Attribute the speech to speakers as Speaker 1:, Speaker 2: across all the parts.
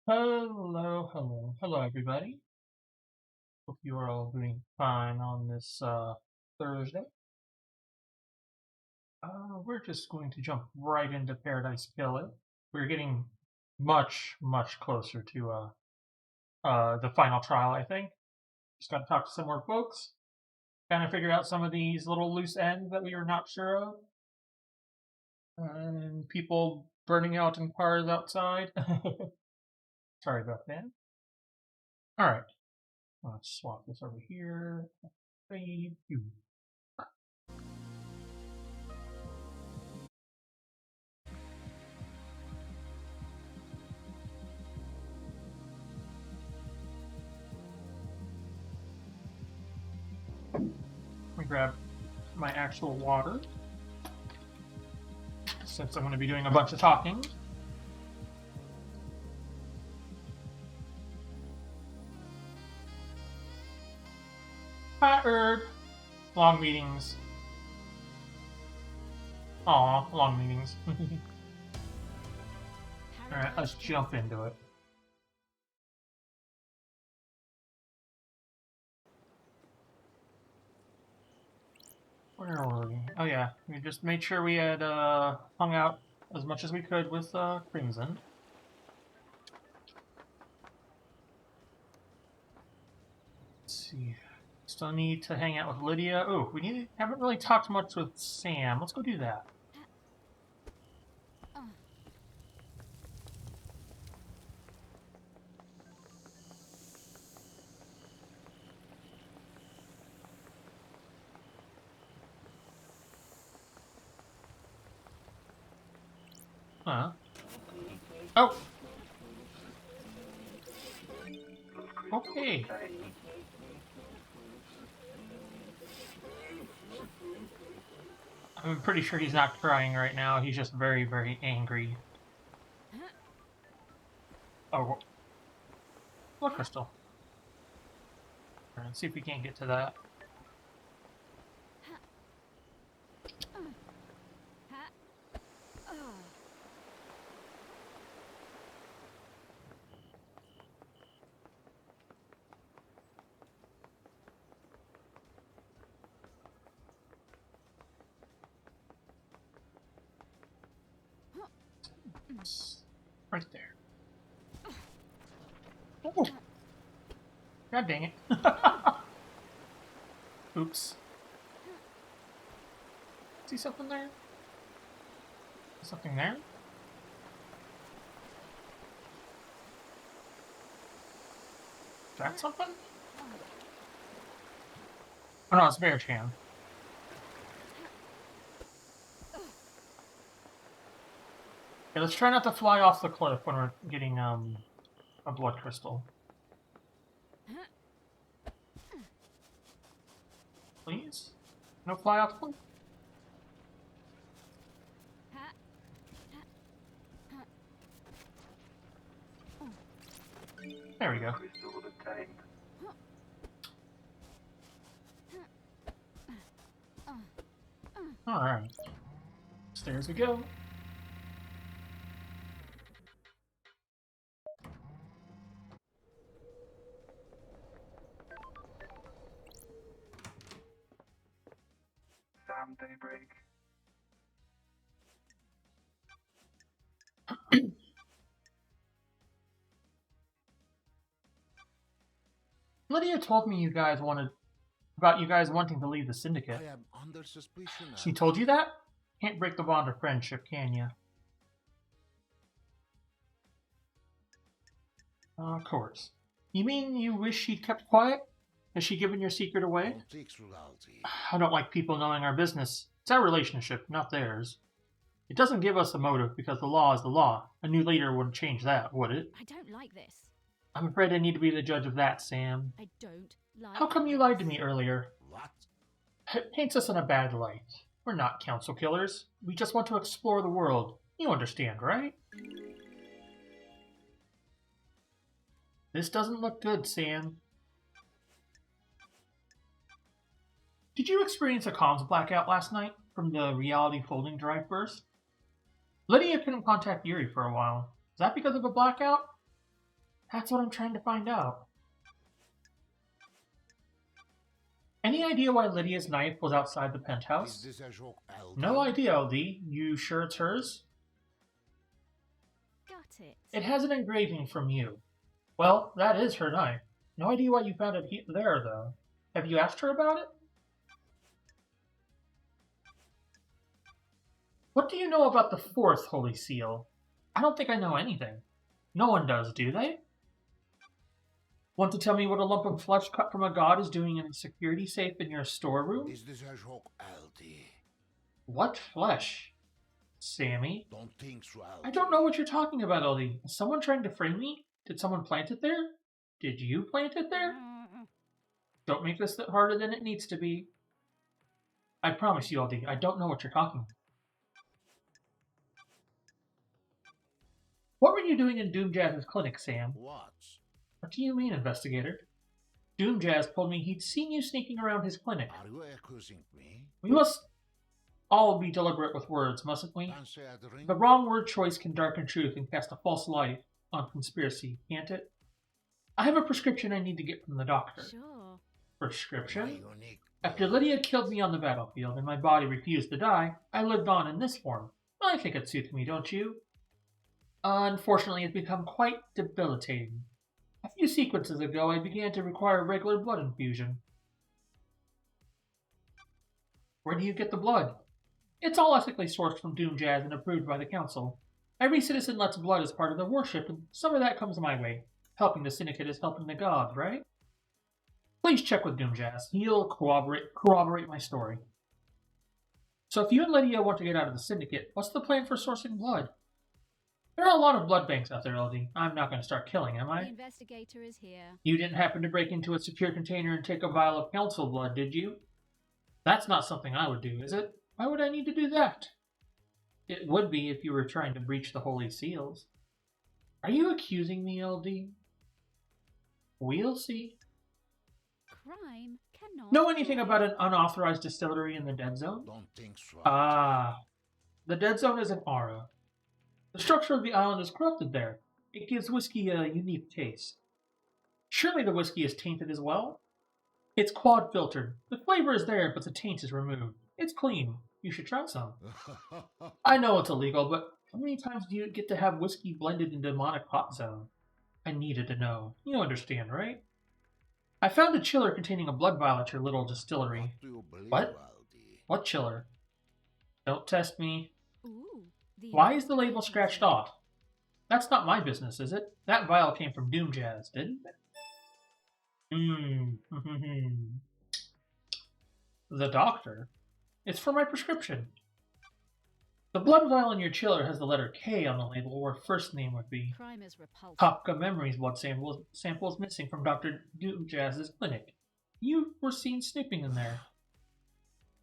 Speaker 1: Hello, everybody. Hope you are all doing fine on this Thursday. We're just going to jump right into Paradise Killer. We're getting much closer to the final trial, I think. Just got to talk to some more folks, kind of figure out some of these little loose ends that we were not sure of, and people burning out in cars outside. Sorry about that. All right, let's swap this over here. Fade. Let me grab my actual water, since I'm going to be doing a bunch of talking. Tired. Long meetings. Aw, long meetings. Alright, let's jump into it. Where were we? Oh yeah, we just made sure we had hung out as much as we could with Crimson. Let's see. Still need to hang out with Lydia. Oh, haven't really talked much with Sam. Let's go do that. Huh? Oh! Okay. I'm pretty sure he's not crying right now. He's just very angry. Oh, blood crystal. Let's see if we can't get to that. Right there. Oh! God dang it. Oops. See something there? Something there? Is that something? Oh no, it's Bear Chan. Okay, let's try not to fly off the cliff when we're getting a blood crystal. Please? No fly off the cliff? There we go. Alright. Stairs we go.
Speaker 2: Daybreak.
Speaker 1: Lydia told me about you guys wanting to leave the Syndicate.
Speaker 2: I am under suspicion.
Speaker 1: She told you that? Can't break the bond of friendship, can you? Of course. You mean you wish she'd kept quiet? Has she given your secret away? I don't like people knowing our business. It's our relationship, not theirs. It doesn't give us a motive because the law is the law. A new leader wouldn't change that, would it?
Speaker 3: I don't like this.
Speaker 1: I'm afraid I need to be the judge of that, Sam.
Speaker 3: I don't like
Speaker 1: How come you lied to me earlier?
Speaker 2: What?
Speaker 1: It paints us in a bad light. We're not council killers. We just want to explore the world. You understand, right? This doesn't look good, Sam. Did you experience a comms blackout last night from the reality folding drive burst? Lydia couldn't contact Yuri for a while. Is that because of a blackout? That's what I'm trying to find out. Any idea why Lydia's knife was outside the penthouse?
Speaker 2: Is this a joke, LD?
Speaker 1: No idea, LD. You sure it's hers?
Speaker 3: Got it.
Speaker 1: It has an engraving from you. Well, that is her knife. No idea why you found it there, though. Have you asked her about it? What do you know about the fourth Holy Seal? I don't think I know anything. No one does, do they? Want to tell me what a lump of flesh cut from a god is doing in a security safe in your storeroom?
Speaker 2: Is this a joke, LD?
Speaker 1: What flesh? Sammy?
Speaker 2: Don't think so, LD.
Speaker 1: I don't know what you're talking about, LD. Is someone trying to frame me? Did someone plant it there? Did you plant it there? Don't make this harder than it needs to be. I promise you, LD, I don't know what you're talking about. What were you doing in Doomjazz's clinic, Sam?
Speaker 2: What?
Speaker 1: What do you mean, investigator? Doomjazz told me he'd seen you sneaking around his clinic.
Speaker 2: Are you accusing me?
Speaker 1: We must all be deliberate with words, mustn't we?
Speaker 2: Fancy a drink?
Speaker 1: The wrong word choice can darken truth and cast a false light on conspiracy, can't it? I have a prescription I need to get from the doctor.
Speaker 3: Sure.
Speaker 1: Prescription?
Speaker 2: My unique
Speaker 1: After Lydia killed me on the battlefield and my body refused to die, I lived on in this form. I think it suits me, don't you? Unfortunately, it's become quite debilitating. A few sequences ago, I began to require regular blood infusion. Where do you get the blood? It's all ethically sourced from Doomjazz and approved by the Council. Every citizen lets blood as part of their worship, and some of that comes my way. Helping the Syndicate is helping the gods, right? Please check with Doomjazz. He'll corroborate my story. So if you and Lydia want to get out of the Syndicate, what's the plan for sourcing blood? There are a lot of blood banks out there, LD. I'm not going to start killing, am
Speaker 3: The
Speaker 1: I?
Speaker 3: investigator is here.
Speaker 1: You didn't happen to break into a secure container and take a vial of council blood, did you? That's not something I would do, is it? Why would I need to do that? It would be if you were trying to breach the Holy Seals. Are you accusing me, LD? We'll see.
Speaker 3: Crime cannot.
Speaker 1: Know anything about an unauthorized distillery in the Dead Zone?
Speaker 2: Don't think so.
Speaker 1: Ah. The Dead Zone is an aura. The structure of the island is corrupted there. It gives whiskey a unique taste. Surely the whiskey is tainted as well? It's quad filtered. The flavor is there, but the taint is removed. It's clean. You should try some. I know it's illegal, but how many times do you get to have whiskey blended in demonic hot zone? I needed to know. You understand, right? I found a chiller containing a blood vial at your little distillery.
Speaker 2: What do you believe,
Speaker 1: What?
Speaker 2: LD?
Speaker 1: What chiller? Don't test me.
Speaker 3: Ooh, the
Speaker 1: Why is the label
Speaker 3: investigator
Speaker 1: scratched
Speaker 3: is here.
Speaker 1: off? That's not my business, is it? That vial came from Doomjazz, didn't it? The doctor? It's for my prescription. The blood vial in your chiller has the letter K on the label, where first name would be.
Speaker 3: Crime is repulsive.
Speaker 1: Kafka Memories blood sample is missing from Dr. Doomjazz's clinic. You were seen snooping in there.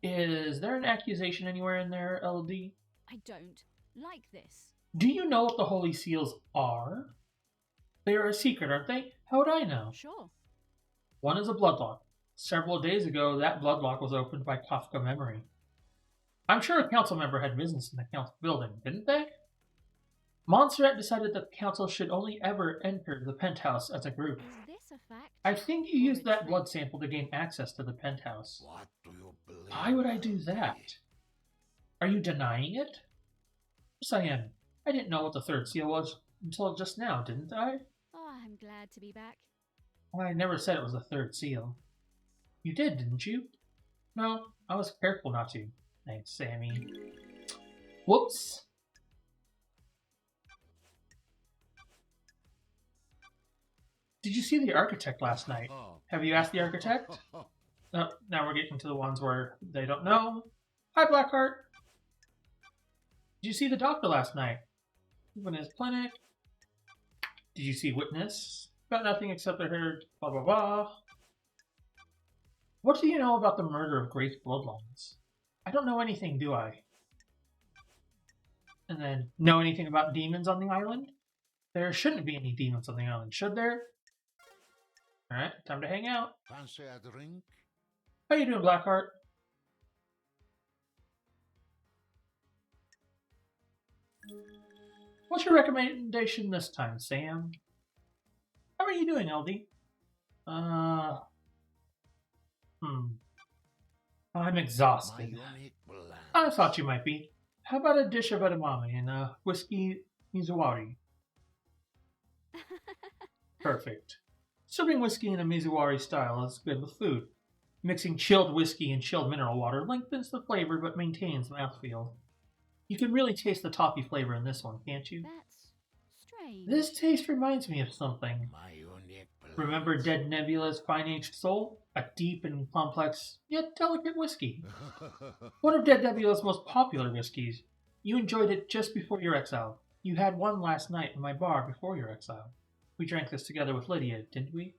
Speaker 1: Is there an accusation anywhere in there, LD?
Speaker 3: I don't like this.
Speaker 1: Do you know what the Holy Seals are? They are a secret, aren't they? How would I know?
Speaker 3: Sure.
Speaker 1: One is a bloodlock. Several days ago, that bloodlock was opened by Kafka Memory. I'm sure a council member had business in the council building, didn't they? Montserrat decided that the council should only ever enter the penthouse as a group.
Speaker 3: Is this a fact?
Speaker 1: I think you
Speaker 3: or
Speaker 1: used
Speaker 3: a
Speaker 1: that
Speaker 3: trick?
Speaker 1: blood sample to gain access to the penthouse.
Speaker 2: What do you believe?
Speaker 1: Why would I do
Speaker 2: LD?
Speaker 1: that? Are you denying it? Yes, I am. I didn't know what the third seal was until just now, didn't I?
Speaker 3: Oh, I'm glad to be back.
Speaker 1: Well, I never said it was the third seal. You did, didn't you? No, I was careful not to. Thanks, Sammy. Whoops. Did you see the architect last night? Have you asked the architect? No, now we're getting to the ones where they don't know. Hi, Blackheart. Did you see the doctor last night? He went in his clinic. Did you see Witness? Got nothing except I heard blah blah blah. What do you know about the murder of Grace Bloodlines? I don't know anything, do I? And then, know anything about demons on the island? There shouldn't be any demons on the island, should there? Alright, time to hang out.
Speaker 2: Fancy a drink?
Speaker 1: How you doing, Blackheart? What's your recommendation this time, Sam? are you doing, LD? I'm exhausted.
Speaker 2: My blend.
Speaker 1: I thought you might be. How about a dish of edamame and whiskey mizuwari? Perfect. Serving whiskey in a mizuwari style is good with food. Mixing chilled whiskey and chilled mineral water lengthens the flavor but maintains mouthfeel. You can really taste the toffee flavor in this one, can't you?
Speaker 3: That's strange.
Speaker 1: This taste reminds me of something.
Speaker 2: My unique blend.
Speaker 1: Remember Dead Nebula's Fine-Aged Soul? A deep and complex, yet delicate whiskey. One of Dead Nebula's most popular whiskeys. You enjoyed it just before your exile. You had one last night in my bar before your exile. We drank this together with Lydia, didn't we?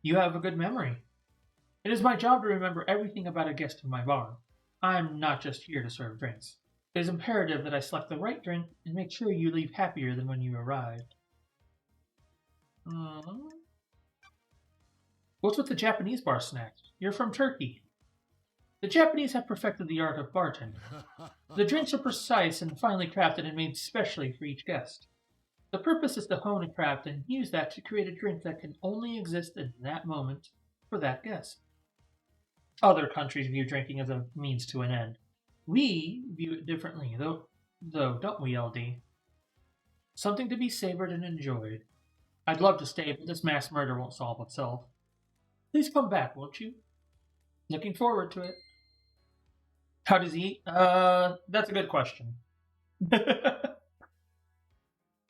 Speaker 1: You have a good memory. It is my job to remember everything about a guest in my bar. I'm not just here to serve drinks. It is imperative that I select the right drink and make sure you leave happier than when you arrived. What's with the Japanese bar snacks? You're from Turkey. The Japanese have perfected the art of bartending. The drinks are precise and finely crafted and made specially for each guest. The purpose is to hone a craft and use that to create a drink that can only exist in that moment for that guest. Other countries view drinking as a means to an end. We view it differently, though, don't we, LD? Something to be savored and enjoyed. I'd love to stay, but this mass murder won't solve itself. Please come back, won't you? Looking forward to it. How does he eat? That's a good question.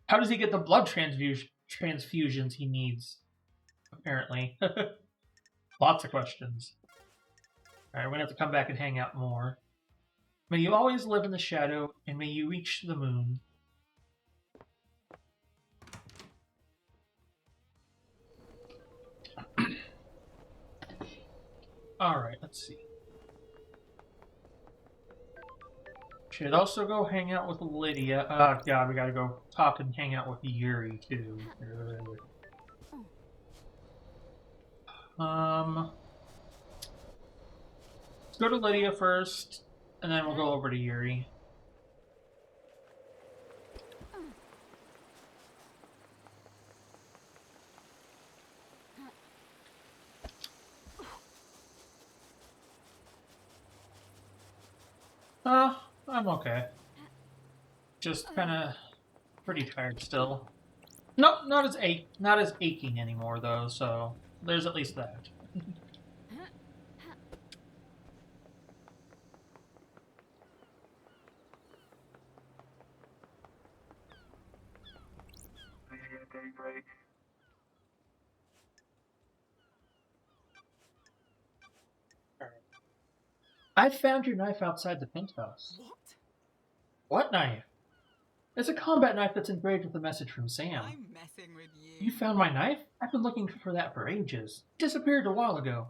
Speaker 1: How does he get the blood transfusions he needs? Apparently. Lots of questions. Alright, we're going to have to come back and hang out more. May you always live in the shadow, and may you reach the moon. Alright, let's see. Should also go hang out with Lydia. Oh god, we gotta go talk and hang out with Yuri too. Let's go to Lydia first, and then we'll go over to Yuri. I'm okay. Just kind of pretty tired still. Nope, not as aching anymore though. So there's at least that. I found your knife outside the penthouse.
Speaker 4: What?
Speaker 1: What knife? It's a combat knife that's engraved with a message from Sam.
Speaker 4: I'm messing with you.
Speaker 1: You found my knife? I've been looking for that for ages. It disappeared a while ago.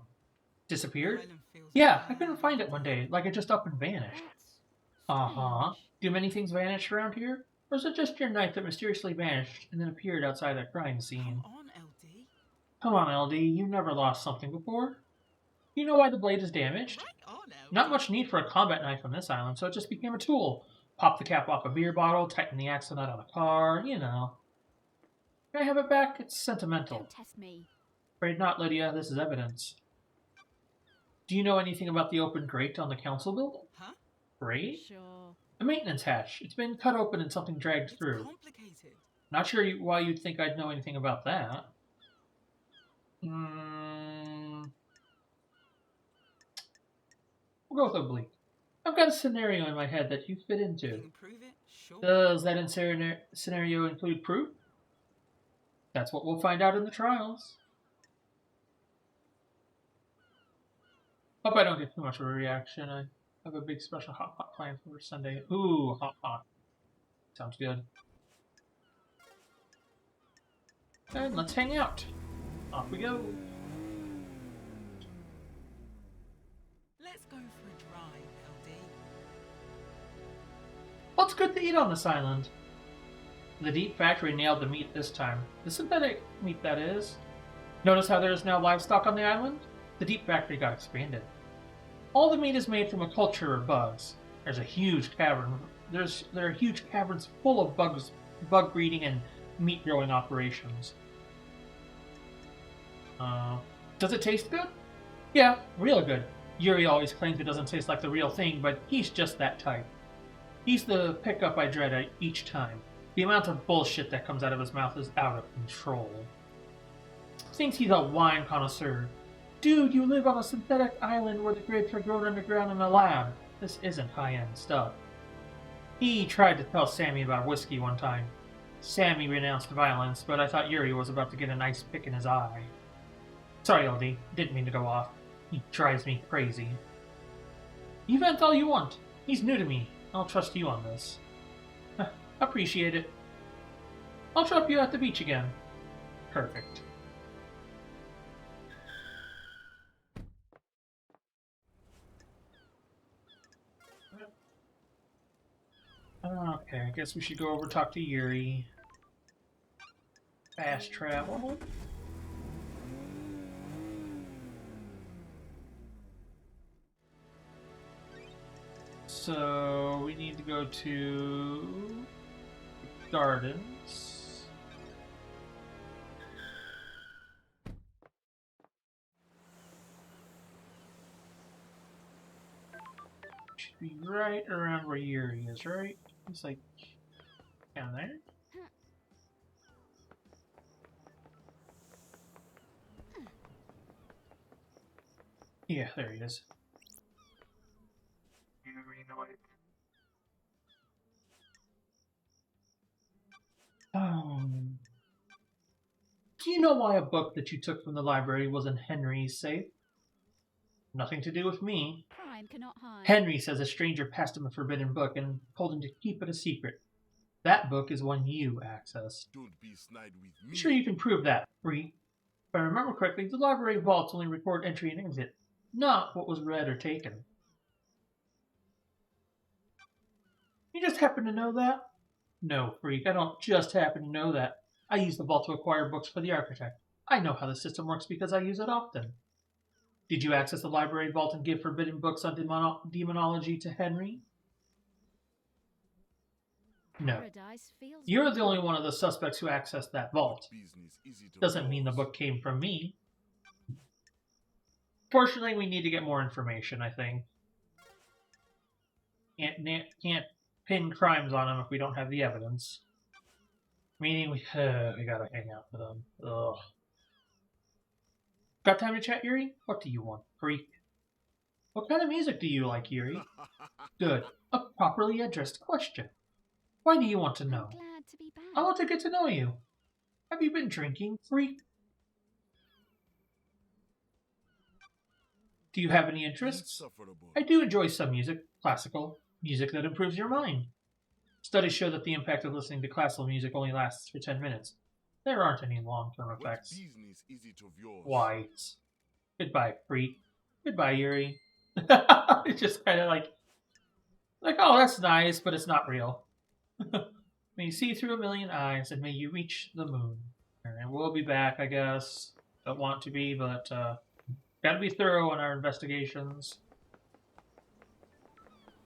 Speaker 1: Disappeared?
Speaker 4: Island feels
Speaker 1: Yeah, I
Speaker 4: bad.
Speaker 1: couldn't find it one day, like it just up and vanished.
Speaker 3: That's
Speaker 1: Uh-huh.
Speaker 3: strange.
Speaker 1: Do many things vanish around here? Or is it just your knife that mysteriously vanished and then appeared outside that crime scene?
Speaker 4: Come on, LD.
Speaker 1: Come on, LD, you've never lost something before. You know why the blade is damaged?
Speaker 4: Right on, LD.
Speaker 1: Not much need for a combat knife on this island, so it just became a tool. Pop the cap off a beer bottle, tighten the axle nut on a car, you know. Can I have it back? It's sentimental.
Speaker 3: Don't test me.
Speaker 1: Afraid not, Lydia. This is evidence. Do you know anything about the open grate on the council building?
Speaker 4: Huh?
Speaker 1: Grate?
Speaker 3: Sure.
Speaker 1: A maintenance hatch. It's been cut open and something dragged
Speaker 4: It's
Speaker 1: through.
Speaker 4: complicated.
Speaker 1: Not sure why you'd think I'd know anything about that. We'll go with oblique. I've got a scenario in my head that you fit
Speaker 4: You
Speaker 1: into.
Speaker 4: can prove it? Sure.
Speaker 1: Does that scenario include proof? That's what we'll find out in the trials. Hope I don't get too much of a reaction. I have a big special hot pot planned for Sunday. Ooh, hot pot. Sounds good. And let's hang out. Off we go.
Speaker 4: Let's go for a drive, LD.
Speaker 1: What's good to eat on this island? The Deep Factory nailed the meat this time. The synthetic meat, that is. Notice how there's now livestock on the island? The Deep Factory got expanded. All the meat is made from a culture of bugs. There's a huge cavern. There are huge caverns full of bugs, bug breeding, and meat growing operations. Does it taste good? Yeah, real good. Yuri always claims it doesn't taste like the real thing, but he's just that type. He's the pickup I dread each time. The amount of bullshit that comes out of his mouth is out of control. Thinks he's a wine connoisseur. Dude, you live on a synthetic island where the grapes are grown underground in a lab. This isn't high-end stuff. He tried to tell Sammy about whiskey one time. Sammy renounced violence, but I thought Yuri was about to get a nice pick in his eye. Sorry, LD. Didn't mean to go off. He drives me crazy. You vent all you want. He's new to me. I'll trust you on this. Appreciate it. I'll drop you at the beach again. Perfect. Okay, I guess we should go over and talk to Yuri. Fast travel. So we need to go to Gardens. Should be right around where Yuri is, right? He's like down there. Yeah, there he is. Do you know why a book that you took from the library was in Henry's safe? Nothing to do with me.
Speaker 3: Crime cannot hide.
Speaker 1: Henry says a stranger passed him a forbidden book and told him to keep it a secret. That book is one you accessed.
Speaker 2: Don't be snide with
Speaker 1: I'm
Speaker 2: me.
Speaker 1: sure you can prove that, Bree. If I remember correctly, the library vaults only record entry and exit, not what was read or taken. You just happen to know that? No, Freak, I don't just happen to know that. I use the vault to acquire books for the architect. I know how the system works because I use it often. Did you access the library vault and give forbidden books on demonology to Henry? No.
Speaker 3: Paradise feels
Speaker 1: You're the only one of the suspects who accessed that vault.
Speaker 2: Business is it of
Speaker 1: Doesn't mean the
Speaker 2: yours?
Speaker 1: book came from me. Fortunately, we need to get more information, I think. Can't pin crimes on him if we don't have the evidence. Meaning we gotta hang out with him. Ugh. Got time to chat, Yuri? What do you want, freak? What kind of music do you like, Yuri? Good. A properly addressed question. Why do you want to know?
Speaker 3: I'm glad to be back.
Speaker 1: I want to get to know you. Have you been drinking, freak? Do you have any interests?
Speaker 2: Insufferable.
Speaker 1: I do enjoy some music, classical, music that improves your mind. Studies show that the impact of listening to classical music only lasts for 10 minutes. There aren't any long-term
Speaker 2: What
Speaker 1: effects.
Speaker 2: business is it of yours?
Speaker 1: Why? Goodbye, freak. Goodbye, Yuri. It's just kind of like, oh, that's nice, but it's not real. May you see through a million eyes, and may you reach the moon. And we'll be back, I guess. Don't want to be, but gotta be thorough in our investigations.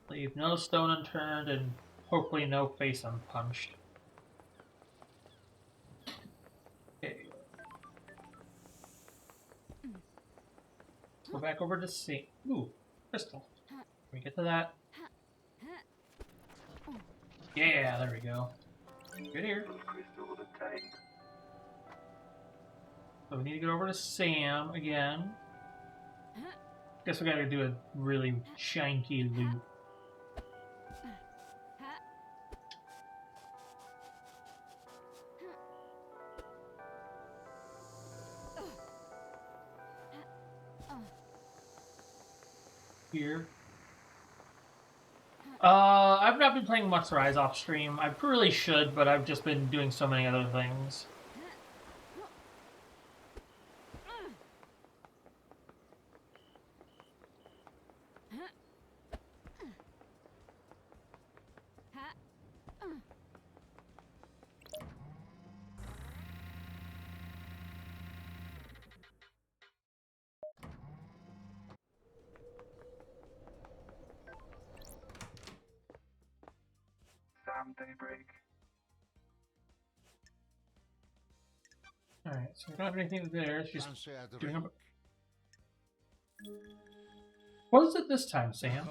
Speaker 1: Leave no stone unturned, and hopefully no face unpunched. Okay. Let's go back over to see. Ooh, crystal. Can we get to that? Yeah, there we go. Good here. So we need to get over to Sam again. Guess we gotta do a really shanky loop. Here. I've not been playing much Rise off stream. I really should, but I've just been doing so many other things.
Speaker 5: Daybreak.
Speaker 1: so we don't have anything there. She's
Speaker 5: Fancy a
Speaker 1: doing a...
Speaker 5: drink?
Speaker 1: What is it this time, Sam?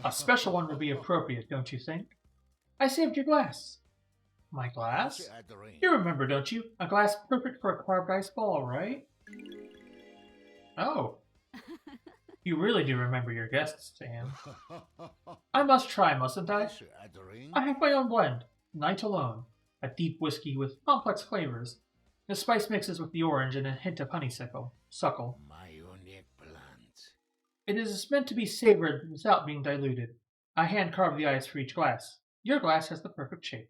Speaker 1: A special one would be appropriate, don't you think? I saved your glass. My glass?
Speaker 5: Fancy a drink?
Speaker 1: You remember, don't you? A glass perfect for a carved ice ball, right? Oh. You really do remember your guests, Sam. I must try, mustn't I?
Speaker 5: Fancy a drink?
Speaker 1: I have my own blend, Night Alone, a deep whiskey with complex flavors. The spice mixes with the orange and a hint of honeysuckle.
Speaker 5: My unique plant.
Speaker 1: It is meant to be savored without being diluted. I hand carve the ice for each glass. Your glass has the perfect shape.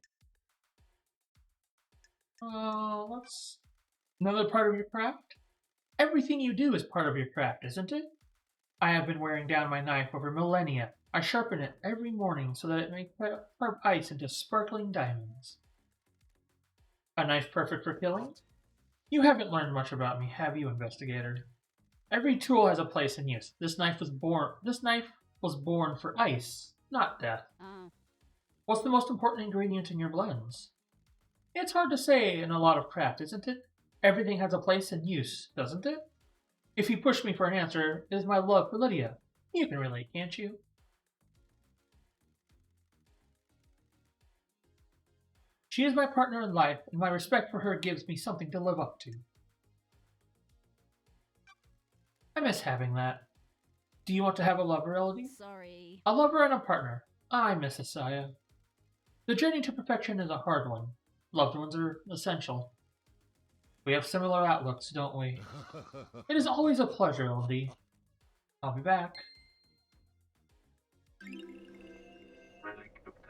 Speaker 1: What's another part of your craft? Everything you do is part of your craft, isn't it? I have been wearing down my knife over millennia. I sharpen it every morning so that it may carve ice into sparkling diamonds. A knife perfect for killing? You haven't learned much about me, have you, Investigator? Every tool has a place in use. This knife was born for ice, not death.
Speaker 3: Oh.
Speaker 1: What's the most important ingredient in your blends? It's hard to say in a lot of craft, isn't it? Everything has a place and use, doesn't it? If you push me for an answer, it is my love for Lydia. You can relate, can't you? She is my partner in life, and my respect for her gives me something to live up to. I miss having that. Do you want to have a lover, Elodie?
Speaker 3: Sorry.
Speaker 1: A lover and a partner. I miss Isaiah. The journey to perfection is a hard one. Loved ones are essential. We have similar outlooks, don't we? It is always a pleasure, Elodie. I'll be back.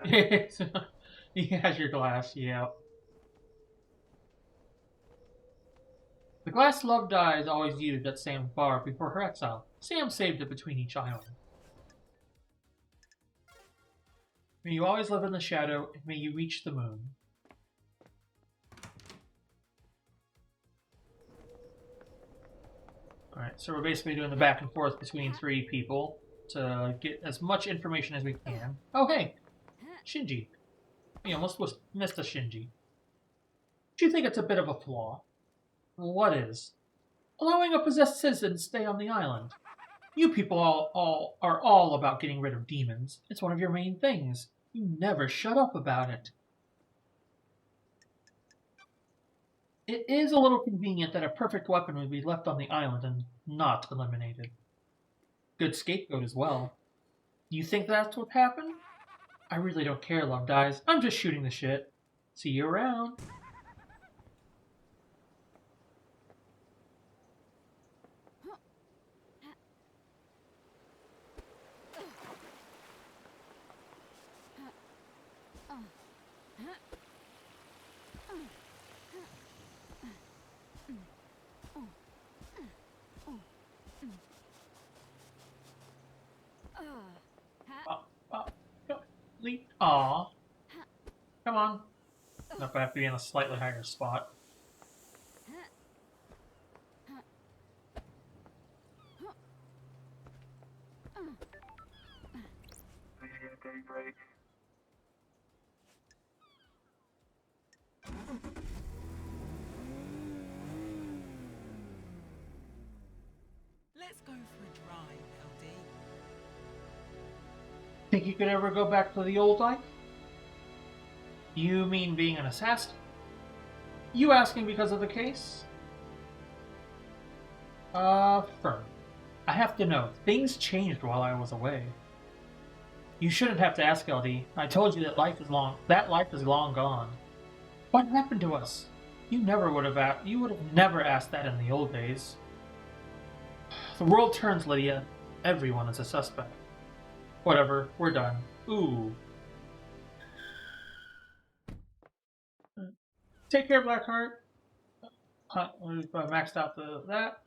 Speaker 1: He has your glass, yeah. The glass Love Dies always used at Sam's bar before her exile. Sam saved it between each island. May you always live in the shadow, and may you reach the moon. Alright, so we're basically doing the back and forth between three people to get as much information as we can. Oh, hey! Shinji. We almost missed a Shinji. Do you think it's a bit of a flaw? What is? Allowing a possessed citizen to stay on the island. You people are all about getting rid of demons. It's one of your main things. You never shut up about it. It is a little convenient that a perfect weapon would be left on the island and not eliminated. Good scapegoat as well. You think that's what happened? I really don't care, Love Dies. I'm just shooting the shit. See you around. Aw. Come on. Nope, I have to be in a slightly higher spot.
Speaker 4: Let's go for a drive, LD.
Speaker 1: Think you could ever go back to the old life? You mean being an assassin? You asking because of the case? Firm. I have to know. Things changed while I was away. You shouldn't have to ask, LD. I told you that life is long gone. What happened to us? You would have never asked that in the old days. The world turns, Lydia. Everyone is a suspect. Whatever, we're done. Ooh. Take care, Blackheart. We've maxed out that.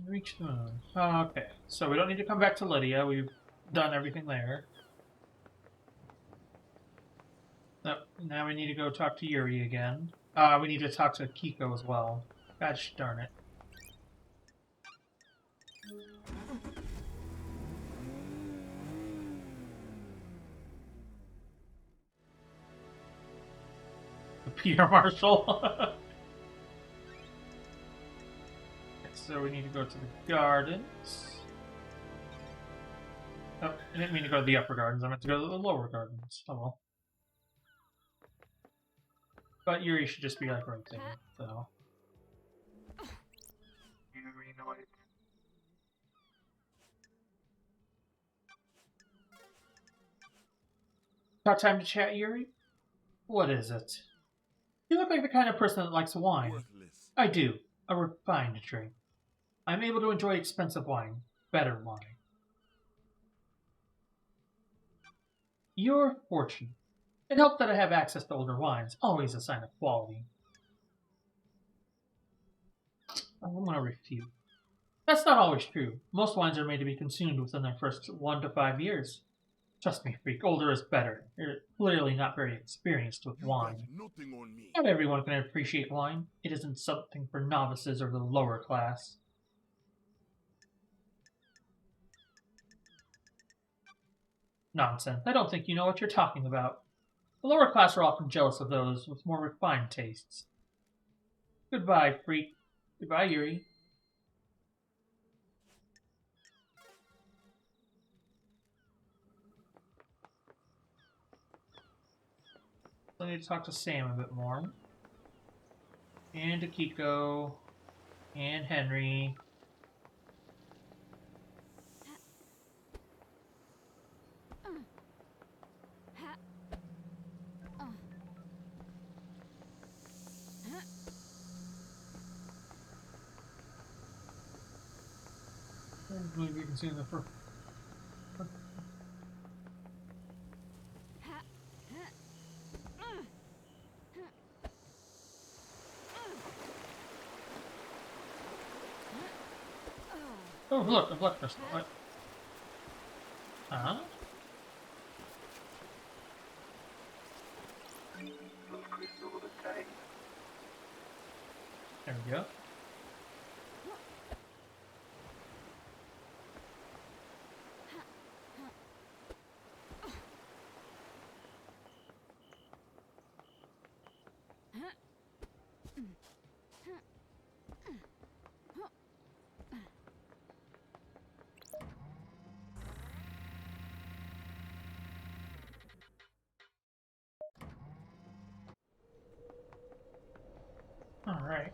Speaker 1: Reach the moon. Okay, so we don't need to come back to Lydia. We've done everything there. Now we need to go talk to Yuri again. We need to talk to AKIKO as well. Gosh darn it. Peter Marshall. So we need to go to the gardens. Oh, I didn't mean to go to the upper gardens. I meant to go to the lower gardens. Oh well. But Yuri should just be like right there, so. Got time to chat, Yuri? What is it? You look like the kind of person that likes wine.
Speaker 2: Worthless.
Speaker 1: I do. A refined drink. I'm able to enjoy expensive wine. Better wine. You're fortunate. It helped that I have access to older wines. Always a sign of quality. I'm going to refute. That's not always true. Most wines are made to be consumed within their first 1 to 5 years. Trust me, freak, older is better. You're clearly not very experienced with
Speaker 2: You
Speaker 1: wine.
Speaker 2: got nothing on me.
Speaker 1: Not everyone can appreciate wine. It isn't something for novices or the lower class. Nonsense. I don't think you know what you're talking about. The lower class are often jealous of those with more refined tastes. Goodbye, freak. Goodbye, Yuri. I need to talk to Sam a bit more. And AKIKO. And Henry. I believe you can see in the first. Oh, look, a blood crystal. What? Huh? There we go. Alright.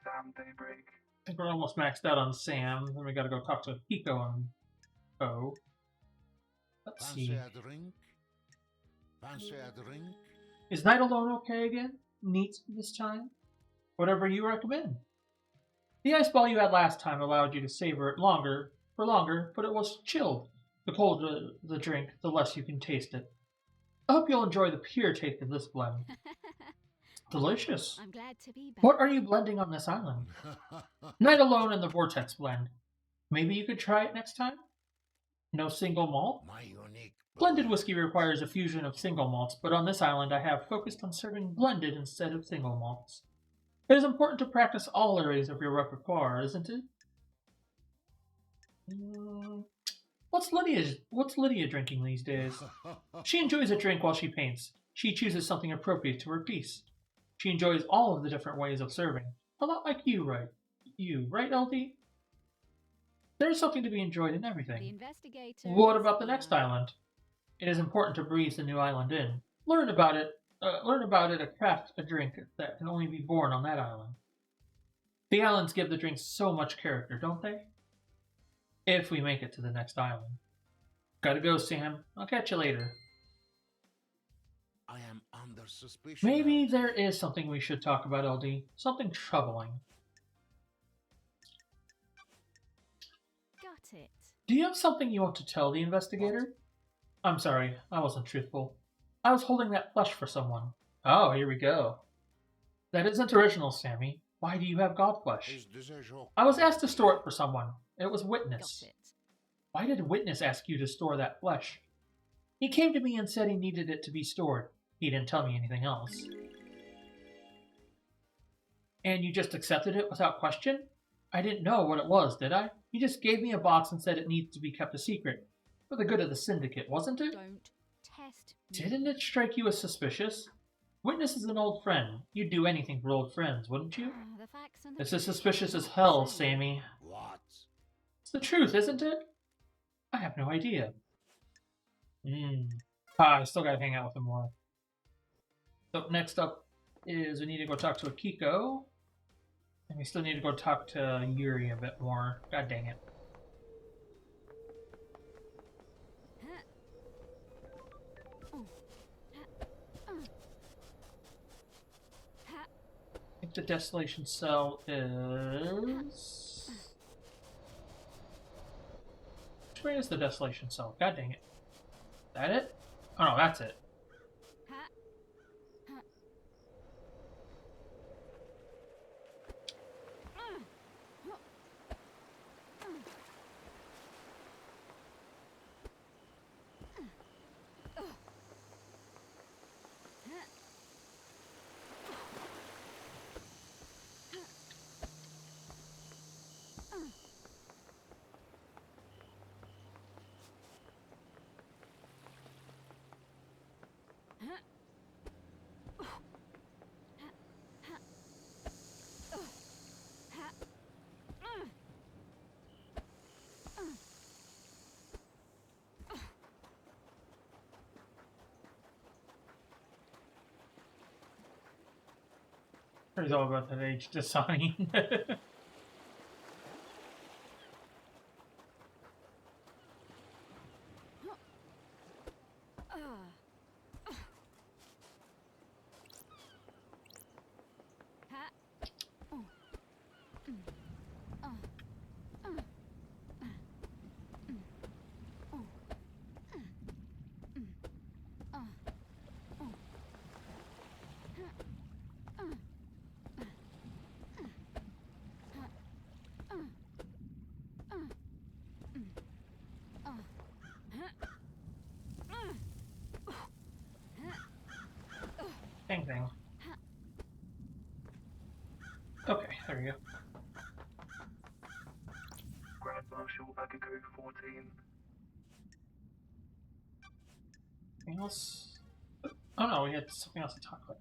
Speaker 6: Sam Daybreak.
Speaker 1: I think we're almost maxed out on Sam. Then we gotta go talk to Hiko and O. Let's
Speaker 5: Fancy
Speaker 1: see.
Speaker 5: a drink? Fancy a drink?
Speaker 1: Is Night Alone okay again? Neat this time? Whatever you recommend. The ice ball you had last time allowed you to savor it longer, but it was chilled. The colder the drink, the less you can taste it. I hope you'll enjoy the pure taste of this blend. Delicious.
Speaker 3: I'm glad to be back.
Speaker 1: What are you blending on this island? Night Alone and the Vortex blend. Maybe you could try it next time? No single malt?
Speaker 5: My unique
Speaker 1: Blended whiskey requires a fusion of single malts, but on this island I have focused on serving blended instead of single malts. It is important to practice all areas of your repertoire, isn't it? What's Lydia drinking these days? She enjoys a drink while she paints. She chooses something appropriate to her piece. She enjoys all of the different ways of serving. A lot like you, right? You, right, LD? There's something to be enjoyed in
Speaker 3: The
Speaker 1: everything.
Speaker 3: investigator.
Speaker 1: What about the next island? It is important to breathe the new island in. Learn about it, craft a drink that can only be born on that island. The islands give the drinks so much character, don't they? If we make it to the next island. Gotta go, Sam. I'll catch you later.
Speaker 5: I am under suspicion.
Speaker 1: Maybe there is something we should talk about, LD. Something troubling.
Speaker 3: Got it.
Speaker 1: Do you have something you want to tell the investigator? I'm sorry, I wasn't truthful. I was holding that flesh for someone. Oh, here we go. That isn't original, Sammy. Why do you have god flesh?
Speaker 5: Is this a joke?
Speaker 1: I was asked to store it for someone. It was Witness.
Speaker 3: Got it.
Speaker 1: Why did Witness ask you to store that flesh? He came to me and said he needed it to be stored. He didn't tell me anything else. And you just accepted it without question? I didn't know what it was, did I? You just gave me a box and said it needs to be kept a secret. For the good of the Syndicate, wasn't it?
Speaker 3: Don't test.
Speaker 1: Didn't it strike you as suspicious? Witness is an old friend. You'd do anything for old friends, wouldn't you?
Speaker 3: The facts and the
Speaker 1: This is
Speaker 3: figures
Speaker 1: suspicious
Speaker 3: are
Speaker 1: as
Speaker 3: not
Speaker 1: hell,
Speaker 3: the same.
Speaker 1: Sammy.
Speaker 5: What?
Speaker 1: It's the truth, isn't it? I have no idea. I still gotta hang out with him more. So next up is we need to go talk to AKIKO. And we still need to go talk to YURI a bit more. God dang it. I think the desolation cell is... Which way is the desolation cell? God dang it. Is that it? Oh no, that's it. It's all about that age design. Bang bang. Okay, there we go.
Speaker 6: Grand Marshal AKIKO 14.
Speaker 1: Anything else? Oh no, we had something else to talk about.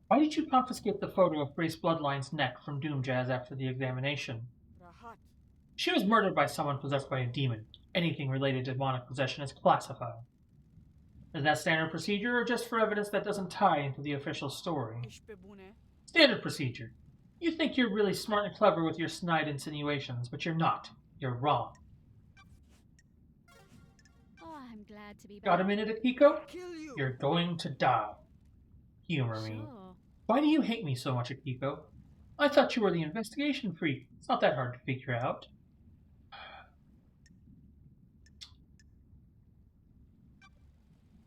Speaker 1: Why did you confiscate the photo of Grace Bloodline's neck from Doom Jazz after the examination?
Speaker 4: Rahat.
Speaker 1: She was murdered by someone possessed by a demon. Anything related to demonic possession is classified. Is that standard procedure or just for evidence that doesn't tie into the official story?
Speaker 4: Ishbebune.
Speaker 1: Standard procedure. You think you're really smart and clever with your snide insinuations, but you're not. You're wrong.
Speaker 3: Oh, I'm glad to be back.
Speaker 1: Got a minute, AKIKO?
Speaker 4: Kill you.
Speaker 1: You're going to die. Humor me.
Speaker 3: Sure.
Speaker 1: Why do you hate me so much, AKIKO? I thought you were the investigation freak. It's not that hard to figure out.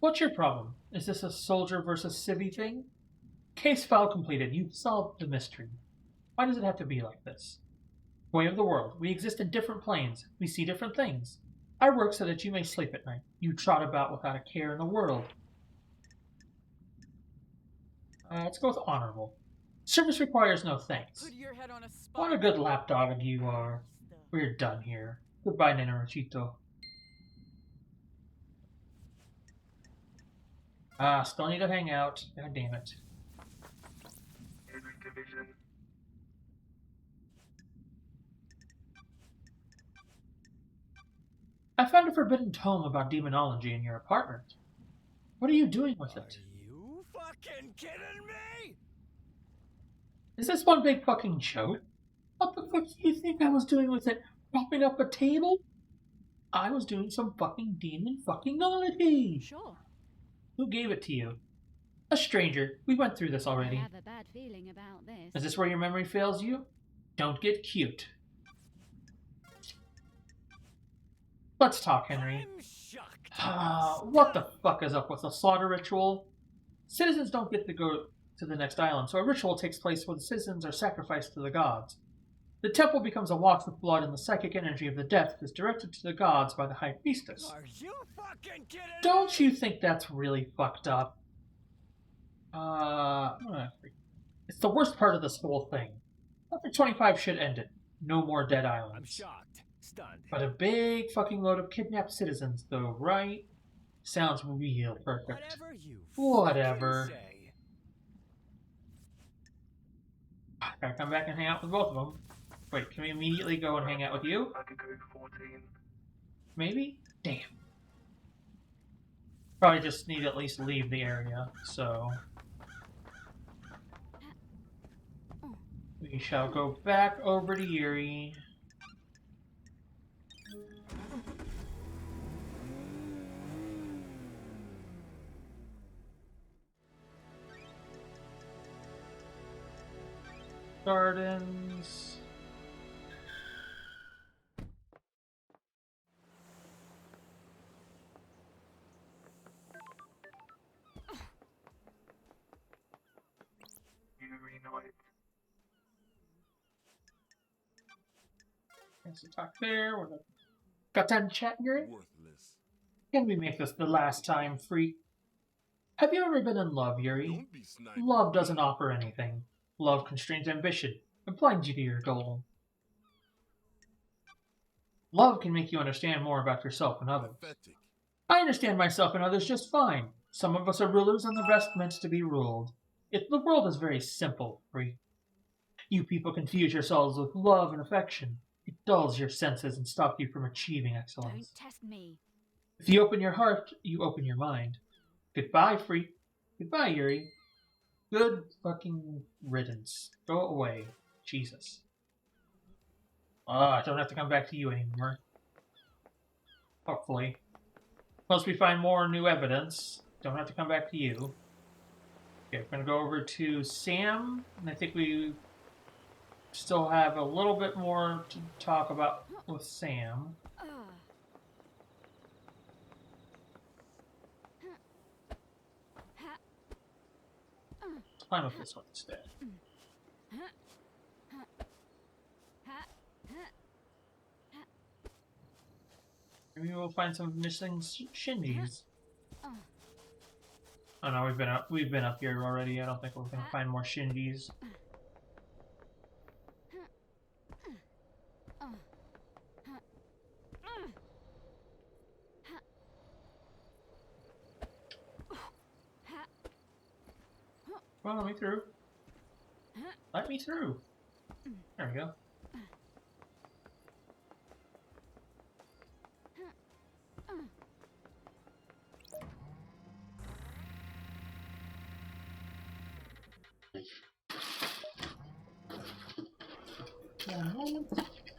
Speaker 1: What's your problem? Is this a soldier versus civvy thing? Case file completed. You've solved the mystery. Why does it have to be like this? Way of the world. We exist in different planes. We see different things. I work so that you may sleep at night. You trot about without a care in the world. Let's go with honorable. Service requires no thanks.
Speaker 4: Put your head on a spike.
Speaker 1: What a good lapdog you are. We're done here. Goodbye, Nenorochito. Still need to hang out. God damn it.
Speaker 6: Every division.
Speaker 1: I found a forbidden tome about demonology in your apartment. What are you doing with it?
Speaker 4: You fucking kidding me?
Speaker 1: Is this one big fucking joke? What the fuck do you think I was doing with it? Propping up a table? I was doing some fucking demon fucking-ology.
Speaker 3: Sure.
Speaker 1: Who gave it to you? A stranger. We went through this
Speaker 3: I
Speaker 1: already.
Speaker 3: have a bad feeling about this.
Speaker 1: Is this where your memory fails you? Don't get cute. Let's talk, Henry.
Speaker 4: I'm shocked.
Speaker 1: What the fuck is up with the slaughter ritual? Citizens don't get to go to the next island, so a ritual takes place where the citizens are sacrificed to the gods. The temple becomes awash with blood, and the psychic energy of the death is directed to the gods by the High Priestess.
Speaker 4: Are you fucking kidding me?
Speaker 1: Don't you think that's really fucked up? It's the worst part of this whole thing. Chapter 25 should end it. No more dead islands.
Speaker 4: I'm shocked. Stunned.
Speaker 1: But a big fucking load of kidnapped citizens, though, right? Sounds real perfect.
Speaker 7: Whatever you
Speaker 1: Whatever.
Speaker 7: fucking say.
Speaker 1: Gotta come back and hang out with both of them. Wait, can we immediately go and hang out with you?
Speaker 6: AKIKO 14.
Speaker 1: Maybe? Damn. Probably just need to at least leave the area, so... We shall go back over to Yuri. Gardens.
Speaker 6: Yuri Knight.
Speaker 1: Let's talk there. Got time to chat, Yuri?
Speaker 2: Worthless.
Speaker 1: Can we make this the last time, freak? Have you ever been in love, Yuri?
Speaker 2: Don't be snide.
Speaker 1: Love doesn't offer anything. Love constrains ambition and blinds you to your goal. Love can make you understand more about yourself and others.
Speaker 2: Pathetic.
Speaker 1: I understand myself and others just fine. Some of us are rulers and the rest meant to be ruled. The world is very simple, freak. You people confuse yourselves with love and affection. It dulls your senses and stops you from achieving
Speaker 3: Don't
Speaker 1: excellence.
Speaker 3: test me.
Speaker 1: If you open your heart, you open your mind. Goodbye, freak. Goodbye, Yuri. Good fucking riddance. Go away. Jesus. I don't have to come back to you anymore. Hopefully. Unless we find more new evidence. Don't have to come back to you. Okay, we're gonna go over to Sam, and I think we still have a little bit more to talk about with Sam. Let's climb up this one instead. Maybe we'll find some missing Shinjis. Oh no, we've been up here already. I don't think we're gonna find more Shinjis. Well, let me through. Let me through. There we go.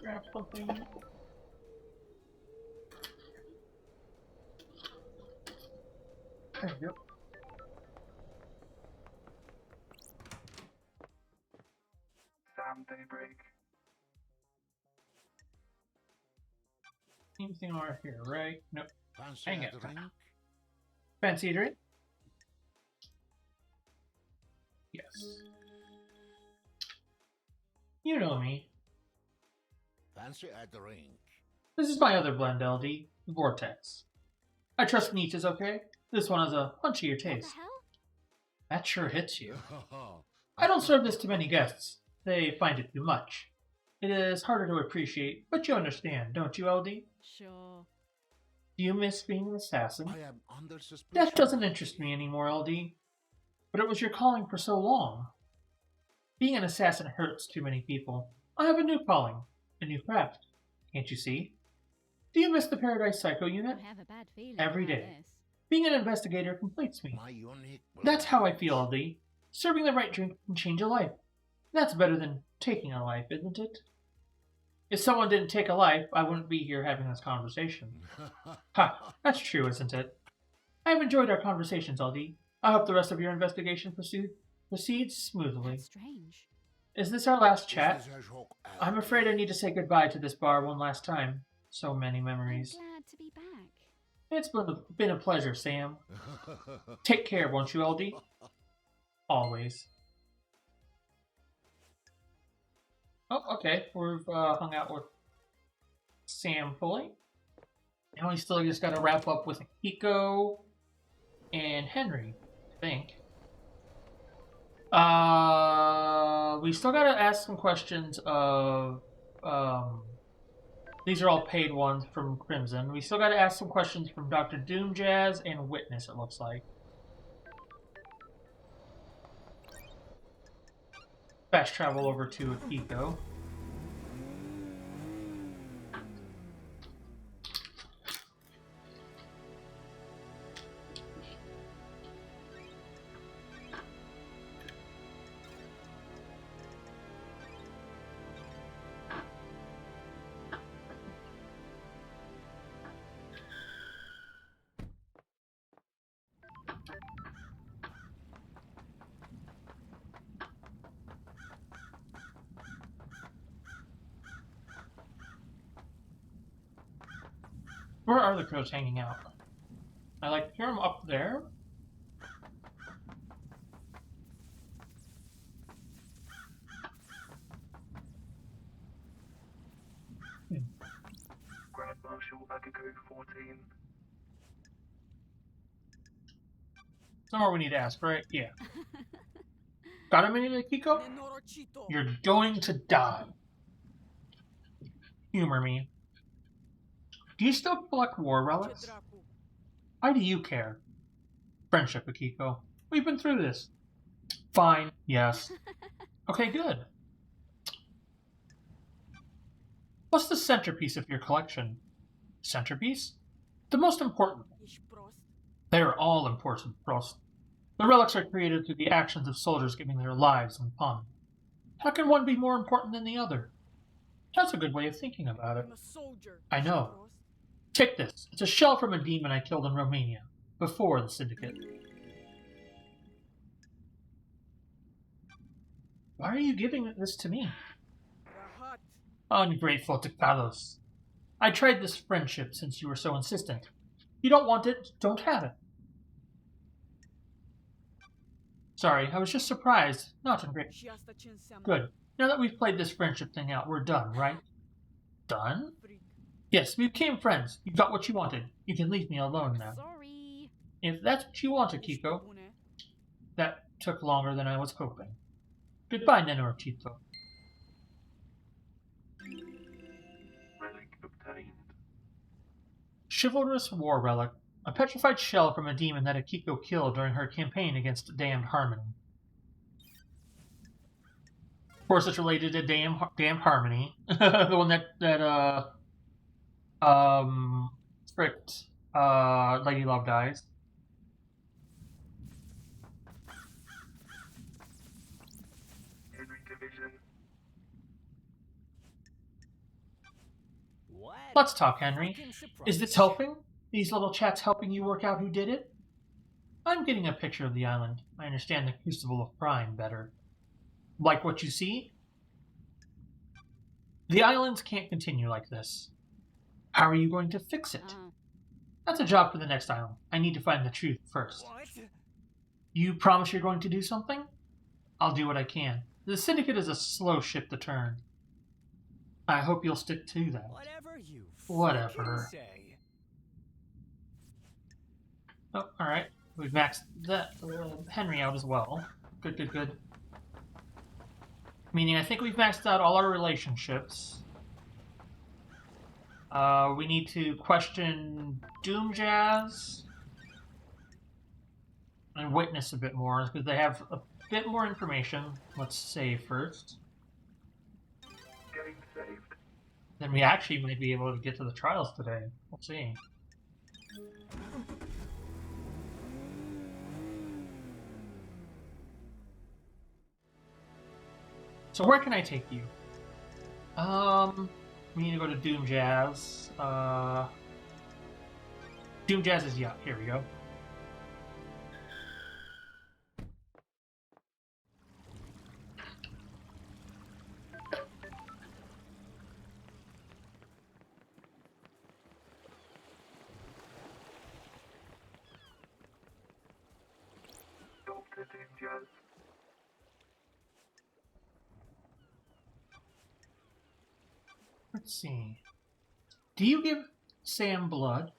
Speaker 1: Grab something. There we go.
Speaker 6: Sam Daybreak.
Speaker 1: Anything over here, right? Nope.
Speaker 5: Fancy
Speaker 1: Hang
Speaker 5: a
Speaker 1: it.
Speaker 5: drink?
Speaker 1: Fancy a drink? Yes. You know me.
Speaker 5: Fancy a drink?
Speaker 1: This is my other blend, LD, Vortex. I trust Nietzsche is okay. This one has a punchier
Speaker 3: What the
Speaker 1: taste.
Speaker 3: hell?
Speaker 1: That sure hits you. I don't serve this to many guests. They find it too much. It is harder to appreciate, but you understand, don't you, LD?
Speaker 3: Sure.
Speaker 1: Do you miss being an assassin?
Speaker 5: I am under suspicion.
Speaker 1: Death doesn't interest me anymore, LD. But it was your calling for so long. Being an assassin hurts too many people. I have a new calling, a new craft. Can't you see? Do you miss the Paradise Psycho unit?
Speaker 3: I have a bad feeling
Speaker 1: Every
Speaker 3: about
Speaker 1: day.
Speaker 3: this.
Speaker 1: Being an investigator completes me.
Speaker 5: My unique
Speaker 1: That's how I feel, LD. Serving the right drink can change a life. That's better than taking a life, isn't it? If someone didn't take a life, I wouldn't be here having this conversation. Ha, that's true, isn't it? I have enjoyed our conversations, LD. I hope the rest of your investigation proceeds smoothly.
Speaker 3: That's strange.
Speaker 1: Is this our last chat?
Speaker 5: This is a joke.
Speaker 1: I'm afraid I need to say goodbye to this bar one last time. So many
Speaker 3: I'm
Speaker 1: memories.
Speaker 3: glad to be back.
Speaker 1: It's been a pleasure, Sam. Take care, won't you, LD? Always. Oh, okay. We've hung out with Sam fully. Now we still just gotta wrap up with AKIKO and Henry, I think. We still gotta ask some questions of These are all paid ones from Crimson. We still got to ask some questions from Dr. Doomjazz and Witness, it looks like. Fast travel over to AKIKO. Where are the crows hanging out? I like hear them up there.
Speaker 6: Grand Marshal AKIKO 14.
Speaker 1: Somewhere we need to ask, right? Yeah. Got a minute, AKIKO?
Speaker 4: Nenorocito.
Speaker 1: You're going to die. Humor me. Do you still collect war relics?
Speaker 4: Chedraku.
Speaker 1: Why do you care? Friendship, AKIKO. We've been through this. Fine. Yes. Okay, good. What's the centerpiece of your collection? Centerpiece? The most important.
Speaker 4: Ich prost.
Speaker 1: They are all important, Prost. The relics are created through the actions of soldiers giving their lives in fun. How can one be more important than the other? That's a good way of thinking about it.
Speaker 4: I'm a soldier.
Speaker 1: I know.
Speaker 4: Ich prost.
Speaker 1: Take this. It's a shell from a demon I killed in Romania, before the Syndicate. Why are you giving this to me?
Speaker 4: Rahat.
Speaker 1: Ungrateful to Carlos. I tried this friendship since you were so insistent. You don't want it, don't have it. Sorry, I was just surprised. Not ungrateful.
Speaker 4: Shiasta Chinsam.
Speaker 1: Good. Now that we've played this friendship thing out, we're done, right? Done?
Speaker 4: Freak.
Speaker 1: Yes, we became friends. You got what you wanted. You can leave me alone now.
Speaker 3: Sorry.
Speaker 1: If that's what you want,
Speaker 4: Ich
Speaker 1: AKIKO,
Speaker 4: propune.
Speaker 1: that took longer than I was hoping. Goodbye, Nenorocito.
Speaker 6: Relic obtained.
Speaker 1: Chivalrous War Relic. A petrified shell from a demon that AKIKO killed during her campaign against Damned Harmony. Of course, it's related to Damned Harmony. The one that fricked, Lady Love Dies.
Speaker 6: Henry Division.
Speaker 5: What?
Speaker 1: Let's talk, Henry.
Speaker 5: Fucking surprise.
Speaker 1: Is this helping? These little chats helping you work out who did it? I'm getting a picture of the island. I understand the Crucible of Prime better. Like what you see? The islands can't continue like this. How are you going to fix it? That's a job for the next island. I need to find the truth first.
Speaker 5: What?
Speaker 1: You promise you're going to do something? I'll do what I can. The Syndicate is a slow ship to turn. I hope you'll stick to that.
Speaker 5: Whatever you
Speaker 1: Whatever.
Speaker 5: fucking say.
Speaker 1: Oh, alright. We've maxed that Henry out as well. Good, good, good. Meaning I think we've maxed out all our relationships. We need to question Doomjazz and Witness a bit more, because they have a bit more information. Let's save first.
Speaker 6: Getting saved.
Speaker 1: Then we actually might be able to get to the trials today. We'll see. So where can I take you? We need to go to Doomjazz. Doomjazz is, yeah, here we go.
Speaker 6: Dr. Doomjazz.
Speaker 1: Let's see. Do you give Sam blood?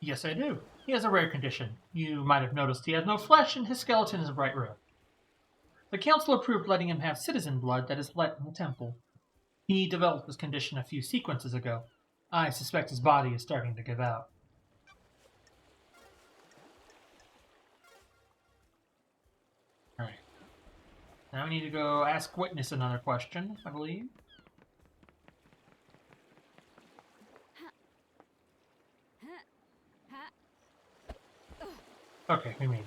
Speaker 1: Yes, I do. He has a rare condition. You might have noticed he has no flesh and his skeleton is bright red. The council approved letting him have citizen blood that is let in the temple. He developed this condition a few sequences ago. I suspect his body is starting to give out. Alright. Now we need to go ask Witness another question, I believe. Okay, we made it.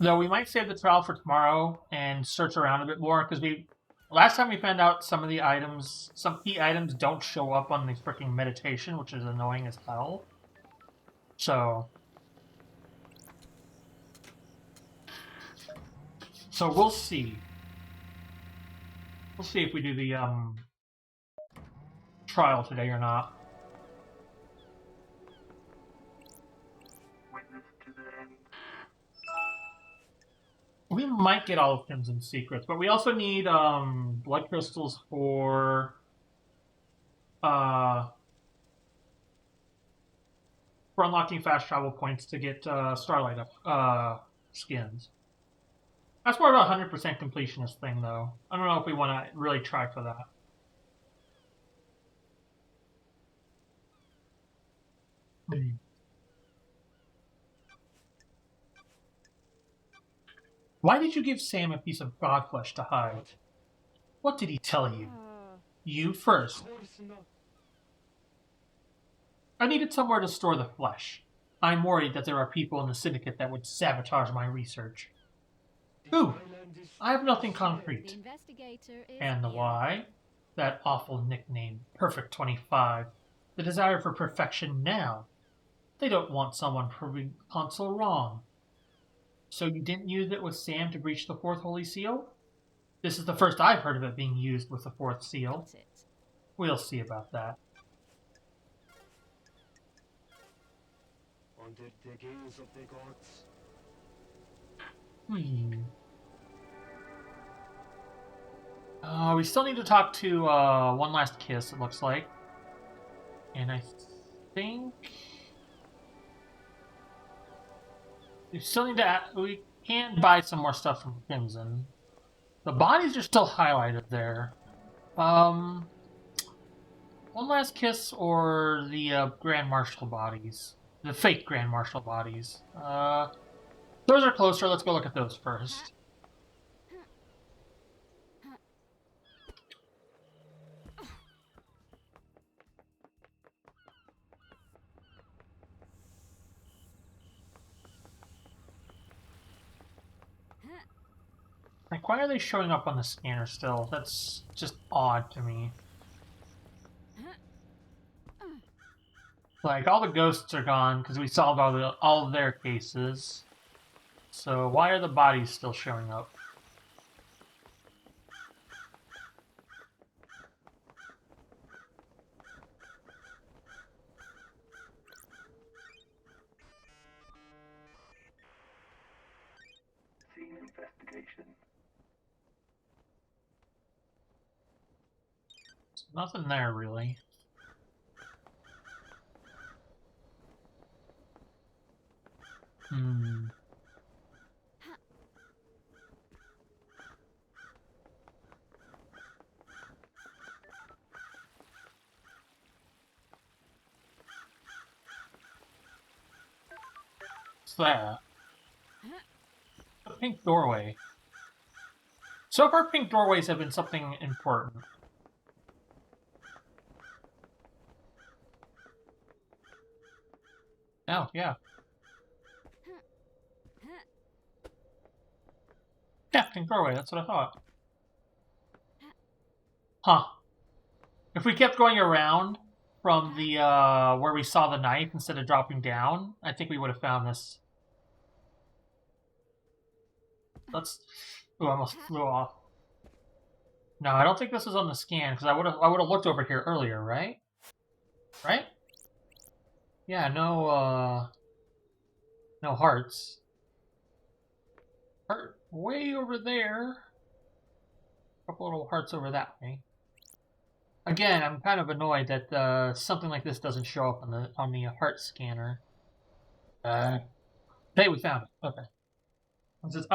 Speaker 1: Though we might save the trial for tomorrow and search around a bit more, because last time we found out some of the items, some key items don't show up on the freaking meditation, which is annoying as hell. So we'll see. We'll see if we do the trial today or not.
Speaker 6: Witness to the end.
Speaker 1: We might get all of Crimson Secrets, but we also need blood crystals for unlocking fast travel points to get Starlight up skins. That's more of a 100% completionist thing, though. I don't know if we want to really try for that. Why did you give Sam a piece of godflesh to hide? What did he tell you? You first. I needed somewhere to store the flesh. I'm worried that there are people in the Syndicate that would sabotage my research. Who? I have nothing concrete.
Speaker 3: The investigator is
Speaker 1: And the
Speaker 3: here.
Speaker 1: why? That awful nickname, Perfect 25. The desire for perfection now. They don't want someone proving Council wrong. So you didn't use it with Sam to breach the fourth holy seal? This is the first I've heard of it being used with the fourth seal.
Speaker 3: Got it.
Speaker 1: We'll see about that.
Speaker 7: Under the gaze of the gods.
Speaker 1: We still need to talk to One Last Kiss, it looks like. And I think we still need to. We can buy some more stuff from Crimson. The bodies are still highlighted there. One Last Kiss or the Grand Marshal bodies, the fake Grand Marshal bodies. Those are closer. Let's go look at those first. Like, why are they showing up on the scanner still? That's just odd to me. Like, all the ghosts are gone because we solved all of their cases. So why are the bodies still showing up?
Speaker 6: Scene investigation.
Speaker 1: Nothing there, really. What's that? A pink doorway. So far, pink doorways have been something important. Oh, yeah. Yeah, pink doorway, that's what I thought. Huh. If we kept going around from the, where we saw the knife instead of dropping down, I think we would have found this. Let's... Ooh, I almost flew off. No, I don't think this was on the scan because I would have looked over here earlier, right? Right? Yeah, no hearts. Heart way over there. A couple little hearts over that way. Again, I'm kind of annoyed that something like this doesn't show up on the heart scanner. Hey, we found it. Okay. It says,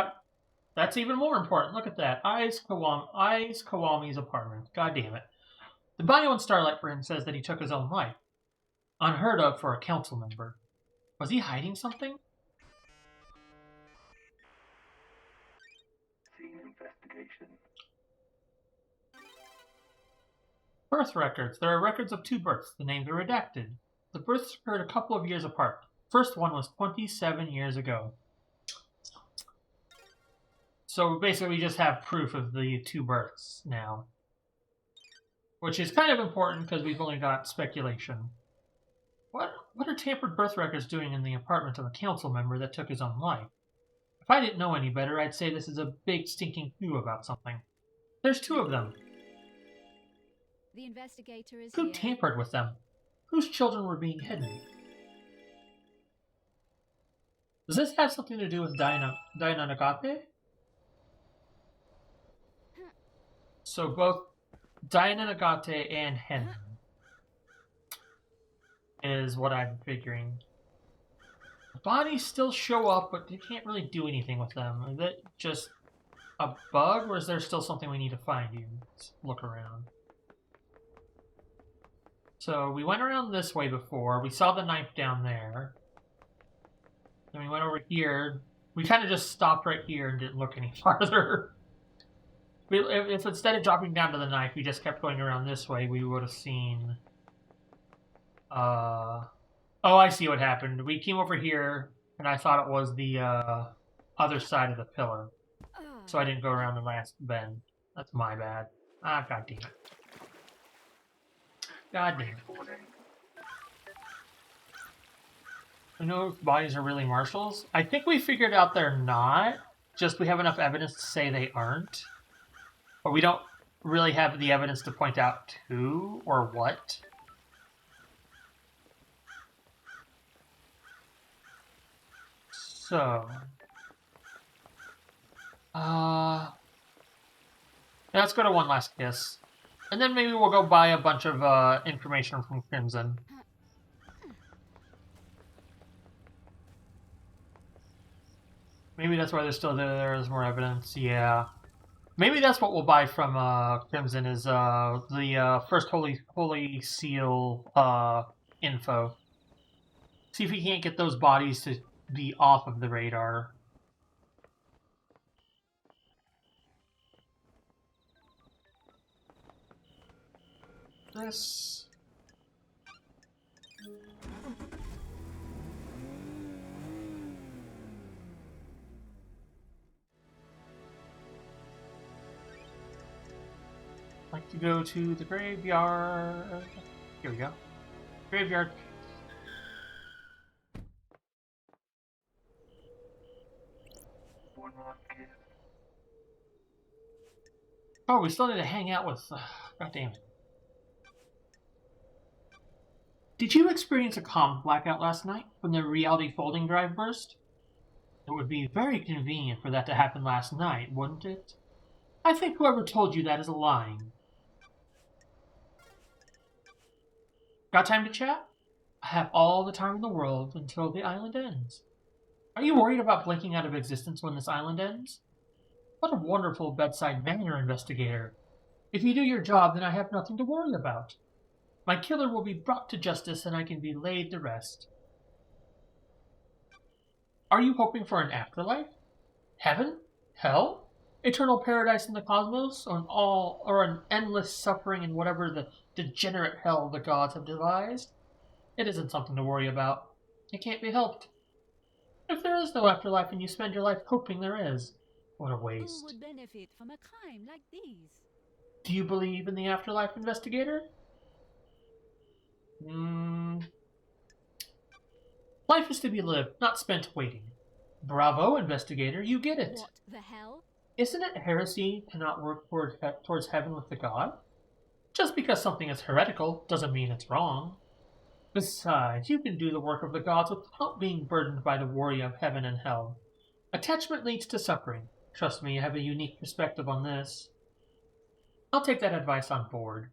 Speaker 1: that's even more important. Look at that. Eyes Kawami's apartment. God damn it. The bio in Starlight for him says that he took his own life. Unheard of for a council member. Was he hiding something?
Speaker 6: Scene investigation.
Speaker 1: Birth records. There are records of 2 births. The names are redacted. The births occurred a couple of years apart. First one was 27 years ago. So basically we just have proof of the 2 births now. Which is kind of important because we've only got speculation. What are tampered birth records doing in the apartment of a council member that took his own life? If I didn't know any better, I'd say this is a big stinking clue about something. There's 2 of them.
Speaker 3: The investigator is
Speaker 1: Who
Speaker 3: here.
Speaker 1: tampered with them? Whose children were being hidden? Does this have something to do with Diana Nagate? So both Diana Nagate and Hen is what I'm figuring. The bodies still show up, but you can't really do anything with them. Is that just a bug, or is there still something we need to find here? Let's look around. So we went around this way before. We saw the knife down there. Then we went over here. We kind of just stopped right here and didn't look any farther. If instead of dropping down to the knife, we just kept going around this way, we would have seen... Oh, I see what happened. We came over here, and I thought it was the other side of the pillar. So I didn't go around the last bend. That's my bad. Ah, god damn it. God damn it. I know if bodies are really Marshals. I think we figured out they're not. Just we have enough evidence to say they aren't. But we don't really have the evidence to point out who or what. So... let's go to one last kiss. And then maybe we'll go buy a bunch of information from Crimson. Maybe that's why there's more evidence, yeah. Maybe that's what we'll buy from Crimson is the first Holy Seal info. See if we can't get those bodies to be off of the radar. This... like to go to the graveyard. Here we go. Graveyard.
Speaker 6: One last kiss.
Speaker 1: Oh, we still need to hang out with... God damn it. Did you experience a comm blackout last night when the reality folding drive burst? It would be very convenient for that to happen last night, wouldn't it? I think whoever told you that is lying. Got time to chat? I have all the time in the world until the island ends. Are you worried about blinking out of existence when this island ends? What a wonderful bedside manner, investigator. If you do your job, then I have nothing to worry about. My killer will be brought to justice and I can be laid to rest. Are you hoping for an afterlife? Heaven? Hell? Eternal paradise in the cosmos? Or an endless suffering in whatever the degenerate hell the gods have devised? It isn't something to worry about. It can't be helped. If there is no afterlife and you spend your life hoping there is, what a
Speaker 3: Who
Speaker 1: waste.
Speaker 3: would benefit from a crime like these?
Speaker 1: Do you believe in the afterlife, investigator? Life is to be lived, not spent waiting. Bravo, investigator, you get it.
Speaker 3: What the hell?
Speaker 1: Isn't it heresy to not work towards heaven with the god? Just because something is heretical doesn't mean it's wrong. Besides, you can do the work of the gods without being burdened by the worry of heaven and hell. Attachment leads to suffering. Trust me, I have a unique perspective on this. I'll take that advice on board.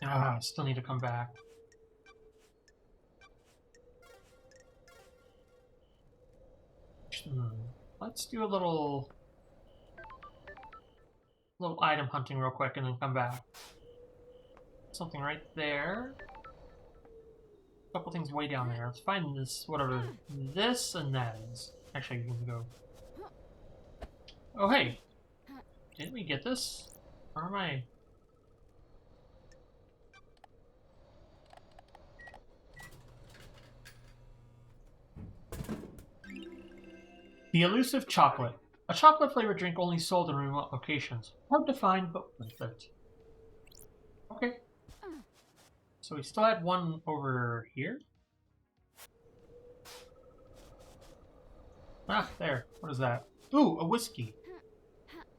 Speaker 1: I still need to come back. Let's do a little item hunting real quick and then come back. Something right there. A couple things way down there. Let's find this, whatever this and that is. Actually, you can go. Oh, hey! Didn't we get this? Or am I? The elusive chocolate. A chocolate-flavored drink only sold in remote locations. Hard to find, but worth it. Okay. So we still had one over here. Ah, there. What is that? Ooh, a whiskey.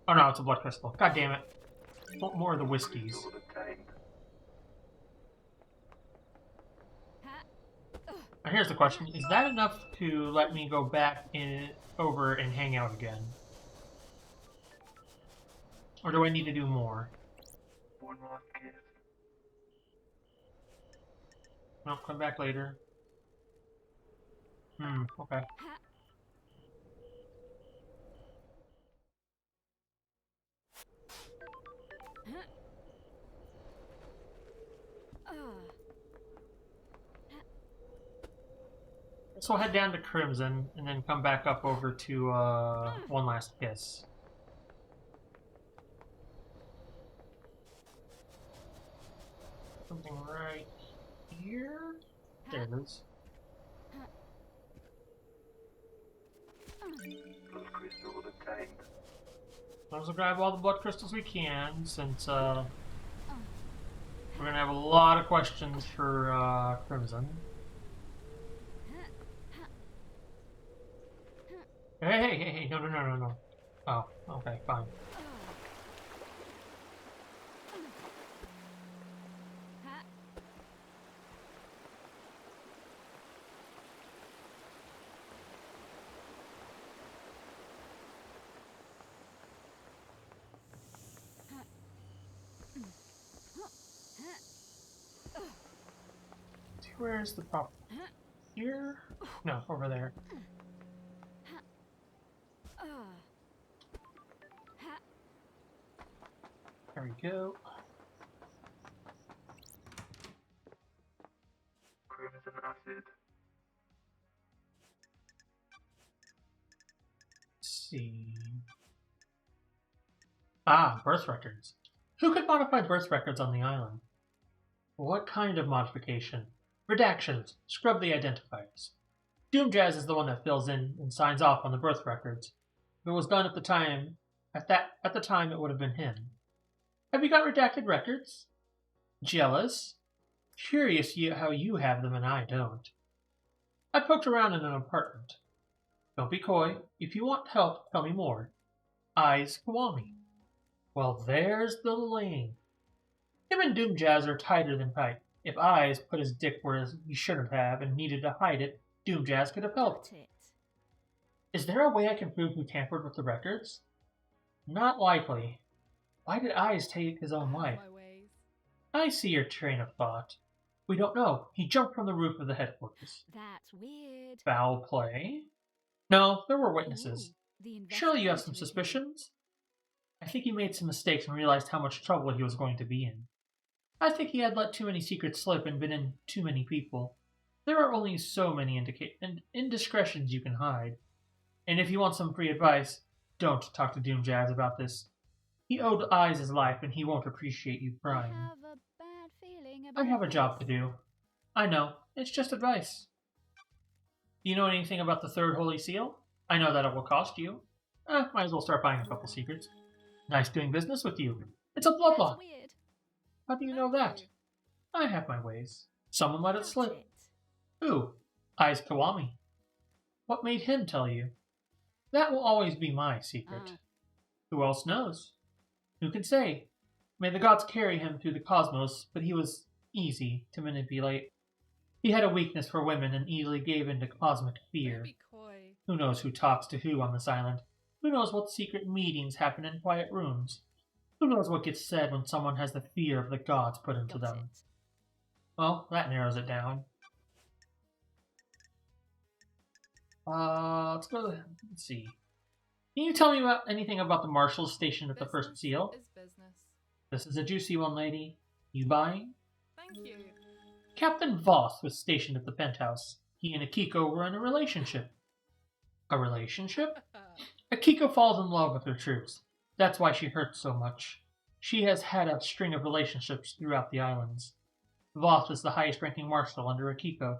Speaker 1: Oh no, it's a blood crystal. God damn it. Want more of the whiskeys. Now here's the question. Is that enough to let me go back over and hang out again? Or do I need to do more?
Speaker 6: One last kiss.
Speaker 1: No, come back later. Okay. So we'll head down to Crimson and then come back up over to one last kiss. Something right here. There it is.
Speaker 6: Blood crystal obtained.
Speaker 1: Let's grab all the blood crystals we can, since we're gonna have a lot of questions for Crimson. Hey, no. Oh, okay, fine. Where's the prop? Here? No, over there. There we go.
Speaker 6: Crimson acid.
Speaker 1: Let's see. Ah, birth records. Who could modify birth records on the island? What kind of modification? Redactions. Scrub the identifiers. Doomjazz is the one that fills in and signs off on the birth records. If it was done at the time, it would have been him. Have you got redacted records? Jealous? Curious how you have them and I don't. I poked around in an apartment. Don't be coy. If you want help, tell me more. Eyes Kiwami. Well, there's the link. Him and Doomjazz are tighter than tight. If Eyes put his dick where he shouldn't have and needed to hide it, Doomjazz could have helped. Is there a way I can prove who tampered with the records? Not likely. Why did Eyes take his own life? I see your train of thought. We don't know. He jumped from the roof of the headquarters.
Speaker 3: That's weird.
Speaker 1: Foul play? No, there were witnesses.
Speaker 3: Ooh,
Speaker 1: Surely you have some suspicions? I think he made some mistakes and realized how much trouble he was going to be in. I think he had let too many secrets slip and been in too many people. There are only so many indiscretions you can hide. And if you want some free advice, don't talk to Doomjazz about this. He owed Eyes his life and he won't appreciate you crying.
Speaker 3: I have a bad feeling about
Speaker 1: I have a
Speaker 3: this.
Speaker 1: job to do. I know, it's just advice. Do you know anything about the Third Holy Seal? I know that it will cost you. Might as well start buying a couple secrets. Nice doing business with you. It's a
Speaker 3: That's
Speaker 1: bloodlock.
Speaker 3: weird.
Speaker 1: How do you know that? I have my ways. Someone let it
Speaker 3: Got
Speaker 1: slip.
Speaker 3: it.
Speaker 1: Who? Eyes Kiwami. What made him tell you? That will always be my secret.
Speaker 3: Ah.
Speaker 1: Who else knows? Who can say? May the gods carry him through the cosmos, but he was easy to manipulate. He had a weakness for women and easily gave in to cosmic fear.
Speaker 4: Don't be coy.
Speaker 1: Who knows who talks to who on this island? Who knows what secret meetings happen in quiet rooms? Who knows what gets said when someone has the fear of the gods put into
Speaker 3: Got
Speaker 1: them?
Speaker 3: it.
Speaker 1: Well, that narrows it down. Let's go. Let's see. Can you tell me about anything about the marshals stationed at the first
Speaker 4: Business
Speaker 1: seal?
Speaker 4: is business.
Speaker 1: This is a juicy one, lady. You buying?
Speaker 4: Thank you.
Speaker 1: Captain Voss was stationed at the penthouse. He and AKIKO were in a relationship. A relationship? AKIKO falls in love with her troops. That's why she hurts so much. She has had a string of relationships throughout the islands. Voss is the highest-ranking marshal under AKIKO.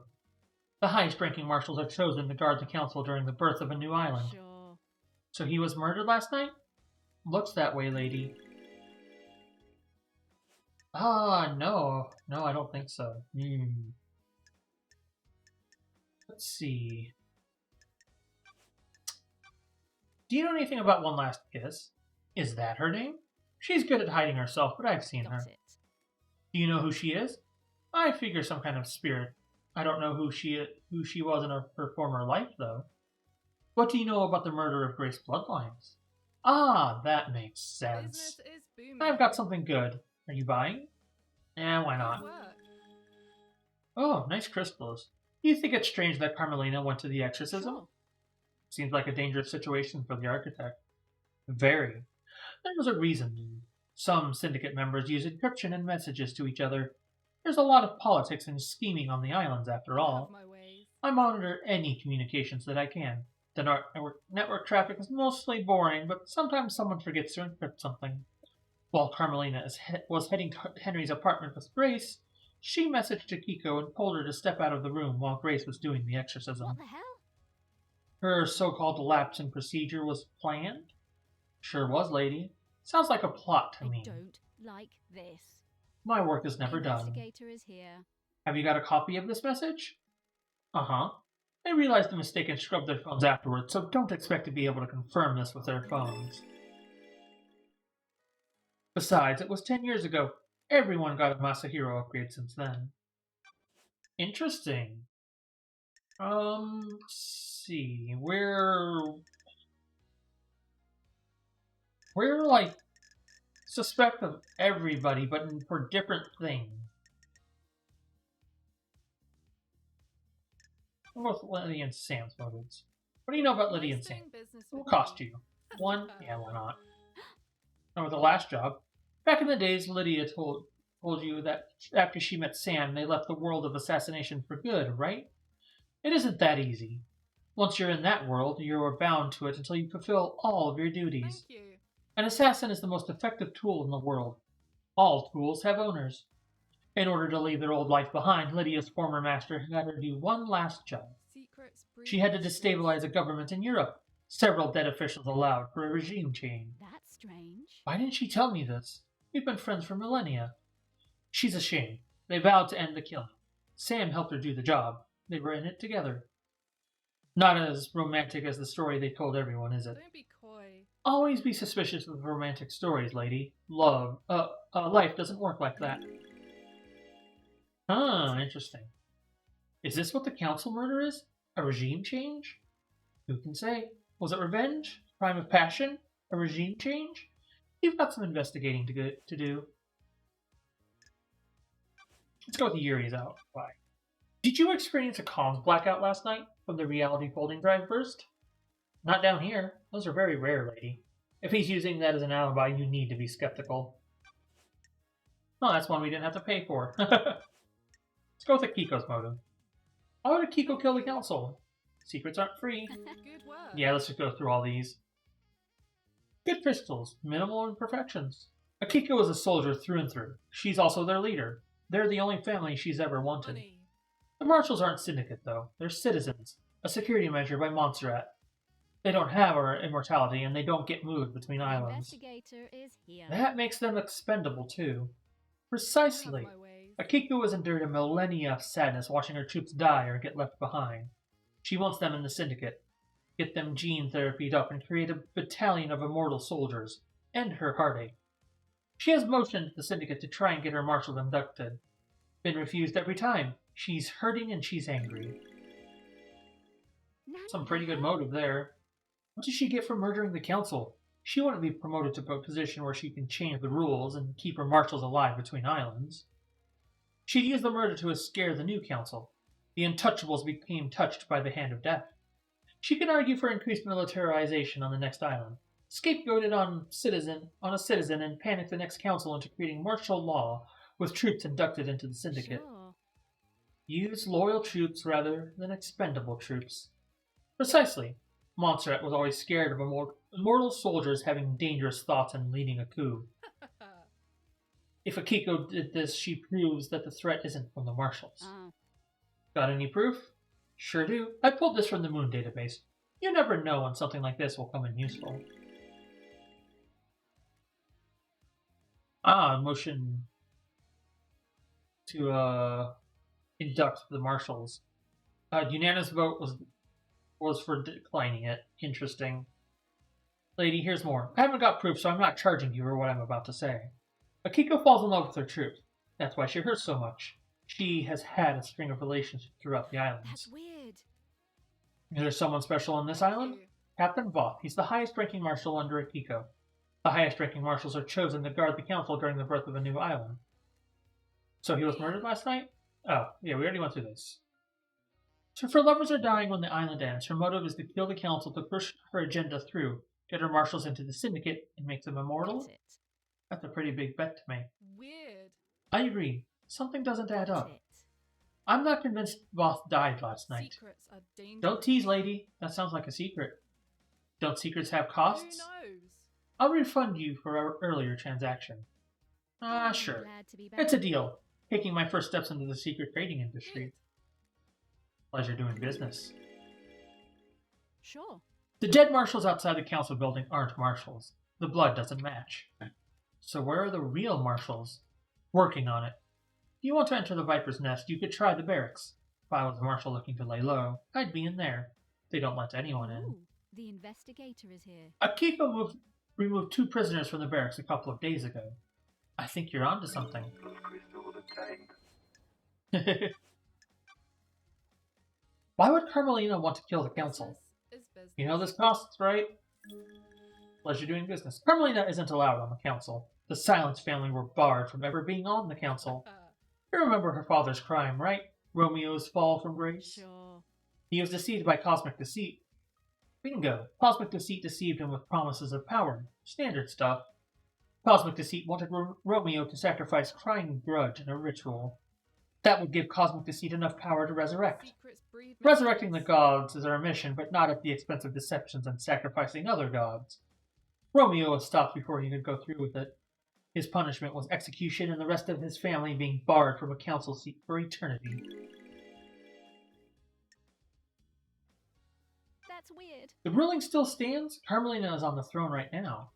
Speaker 1: The highest-ranking marshals are chosen to guard the council during the birth of a new island.
Speaker 3: Sure.
Speaker 1: So he was murdered last night? Looks that way, lady. No. No, I don't think so. Let's see. Do you know anything about One Last Kiss? Is that her name? She's good at hiding herself, but I've seen her.
Speaker 3: Got it.
Speaker 1: Do you know who she is? I figure some kind of spirit. I don't know who she was in her former life, though. What do you know about the murder of Grace Bloodlines? Ah, that makes sense.
Speaker 4: Business is booming.
Speaker 1: I've got something good. Are you buying? Why not?
Speaker 4: Good work.
Speaker 1: Oh, nice crystals. Do you think it's strange that Carmelina went to the exorcism?
Speaker 3: Sure.
Speaker 1: Seems like a dangerous situation for the architect. Very. There was a reason. Some syndicate members use encryption and messages to each other. There's a lot of politics and scheming on the islands, after
Speaker 4: I
Speaker 1: all.
Speaker 4: have my ways.
Speaker 1: I monitor any communications that I can. The network traffic is mostly boring, but sometimes someone forgets to encrypt something. While Carmelina was heading to Henry's apartment with Grace, she messaged AKIKO and told her to step out of the room while Grace was doing the exorcism.
Speaker 3: What the hell?
Speaker 1: Her so-called lapse in procedure was planned? Sure was, lady. Sounds like a plot to
Speaker 3: I
Speaker 1: me.
Speaker 3: don't like this.
Speaker 1: My work is
Speaker 3: The
Speaker 1: never done.
Speaker 3: investigator is here.
Speaker 1: Have you got a copy of this message? Uh-huh. They realized the mistake and scrubbed their phones afterwards, so don't expect to be able to confirm this with their phones. Besides, it was 10 years ago. Everyone got a Masahiro upgrade since then. Interesting. Let's see. We're like suspect of everybody, but for different things. We'll go with Lydia and Sam's motives. What do you know about Lydia and
Speaker 4: Nice
Speaker 1: Sam?
Speaker 4: doing business
Speaker 1: It will
Speaker 4: with
Speaker 1: cost
Speaker 4: you.
Speaker 1: you. One? Yeah, why not? And with the last job, back in the days, Lydia told you that after she met Sam, they left the world of assassination for good, right? It isn't that easy. Once you're in that world, you are bound to it until you fulfill all of your duties.
Speaker 4: Thank you.
Speaker 1: An assassin is the most effective tool in the world. All tools have owners. In order to leave their old life behind, Lydia's former master had her do one last job.
Speaker 4: Secrets
Speaker 1: She had to
Speaker 4: breed
Speaker 1: destabilize a government in Europe. Several dead officials allowed for a regime change.
Speaker 3: That's strange.
Speaker 1: Why didn't she tell me this? We've been friends for millennia. She's ashamed. They vowed to end the killing. Sam helped her do the job. They were in it together. Not as romantic as the story they told everyone, is it?
Speaker 4: Don't be coy.
Speaker 1: Always be suspicious of romantic stories, lady. Life doesn't work like that. Interesting. Is this what the council murder is? A regime change? Who can say? Was it revenge? Crime of passion? A regime change? You've got some investigating to do. Let's go with the Yuri's out. Why? Did you experience a comms blackout last night from the reality folding drive burst? Not down here. Those are very rare, lady. If he's using that as an alibi, you need to be skeptical. Oh, that's one we didn't have to pay for. Let's go with AKIKO's motive. Why would AKIKO kill the council? Secrets aren't free.
Speaker 4: Good work.
Speaker 1: Yeah, let's just go through all these. Good crystals, minimal imperfections. AKIKO is a soldier through and through. She's also their leader. They're the only family she's ever wanted.
Speaker 4: Money.
Speaker 1: The marshals aren't syndicate, though. They're citizens. A security measure by Montserrat. They don't have our immortality, and they don't get moved between
Speaker 3: The
Speaker 1: islands.
Speaker 3: investigator is here.
Speaker 1: That makes them expendable, too.
Speaker 4: I
Speaker 1: Precisely.
Speaker 4: have my ways.
Speaker 1: AKIKO has endured a millennia of sadness watching her troops die or get left behind. She wants them in the Syndicate. Get them gene therapied up and create a battalion of immortal soldiers. End her heartache. She has motioned the Syndicate to try and get her marshal inducted. Been refused every time. She's hurting and she's angry. Some pretty good motive there. What does she get for murdering the council? She wouldn't be promoted to a position where she can change the rules and keep her marshals alive between islands. She'd use the murder to scare the new council. The untouchables became touched by the hand of death. She can argue for increased militarization on the next island, scapegoated on a citizen and panic the next council into creating martial law with troops inducted into the Syndicate.
Speaker 3: Sure.
Speaker 1: Use loyal troops rather than expendable troops. Precisely. Montserrat was always scared of immortal soldiers having dangerous thoughts and leading a coup. If AKIKO did this, she proves that the threat isn't from the marshals.
Speaker 3: Oh.
Speaker 1: Got any proof? Sure do. I pulled this from the Moon database. You never know when something like this will come in useful. Motion to induct the marshals. Unanimous vote was for declining it. Interesting. Lady, here's more. I haven't got proof, so I'm not charging you for what I'm about to say. AKIKO falls in love with her troops. That's why she hurts so much. She has had a string of relationships throughout the islands.
Speaker 3: That's weird.
Speaker 1: Is there someone special on this island? Captain Voth. He's the highest-ranking marshal under AKIKO. The highest-ranking marshals are chosen to guard the council during the birth of a new island. So he was murdered last night? Oh, yeah, we already went through this. So if her lovers are dying when the island ends, her motive is to kill the council to push her agenda through, get her marshals into the Syndicate, and make them immortal?
Speaker 3: That's it.
Speaker 1: That's a pretty big bet to make.
Speaker 4: Weird.
Speaker 1: I agree. Something doesn't add
Speaker 3: That's
Speaker 1: up.
Speaker 3: it.
Speaker 1: I'm not convinced Voth died last night.
Speaker 4: Secrets are dangerous.
Speaker 1: Don't tease, lady. That sounds like a secret. Don't secrets have
Speaker 4: Who
Speaker 1: costs?
Speaker 4: knows?
Speaker 1: I'll refund you for our earlier transaction. Sure.
Speaker 3: Glad to be back.
Speaker 1: It's a deal. Taking my first steps into the secret trading industry. Pleasure doing business.
Speaker 3: Sure.
Speaker 1: The dead marshals outside the council building aren't marshals. The blood doesn't match. So where are the real marshals? Working on it. If you want to enter the Viper's Nest, you could try the barracks. If I was a marshal looking to lay low, I'd be in there. They don't let anyone in.
Speaker 3: Ooh, the investigator is here.
Speaker 1: AKIKO removed 2 prisoners from the barracks a couple of days ago. I think you're onto something.
Speaker 6: First crystal obtained.
Speaker 1: Why would Carmelina want to kill the council?
Speaker 4: Business is business.
Speaker 1: You know this costs, right? Pleasure doing business. Carmelina isn't allowed on the council. The Silence family were barred from ever being on the council. You remember her father's crime, right? Romeo's fall from grace?
Speaker 3: Sure.
Speaker 1: He was deceived by cosmic deceit. Bingo. Cosmic deceit deceived him with promises of power. Standard stuff. Cosmic deceit wanted Romeo to sacrifice crying grudge in a ritual. That would give Cosmic deceit enough power to resurrect.
Speaker 4: Secrets breed
Speaker 1: Resurrecting the
Speaker 4: mysteries.
Speaker 1: gods is our mission, but not at the expense of deceptions and sacrificing other gods. Romeo was stopped before he could go through with it. His punishment was execution and the rest of his family being barred from a council seat for eternity.
Speaker 3: That's weird.
Speaker 1: The ruling still stands. Carmelina is on the throne right now.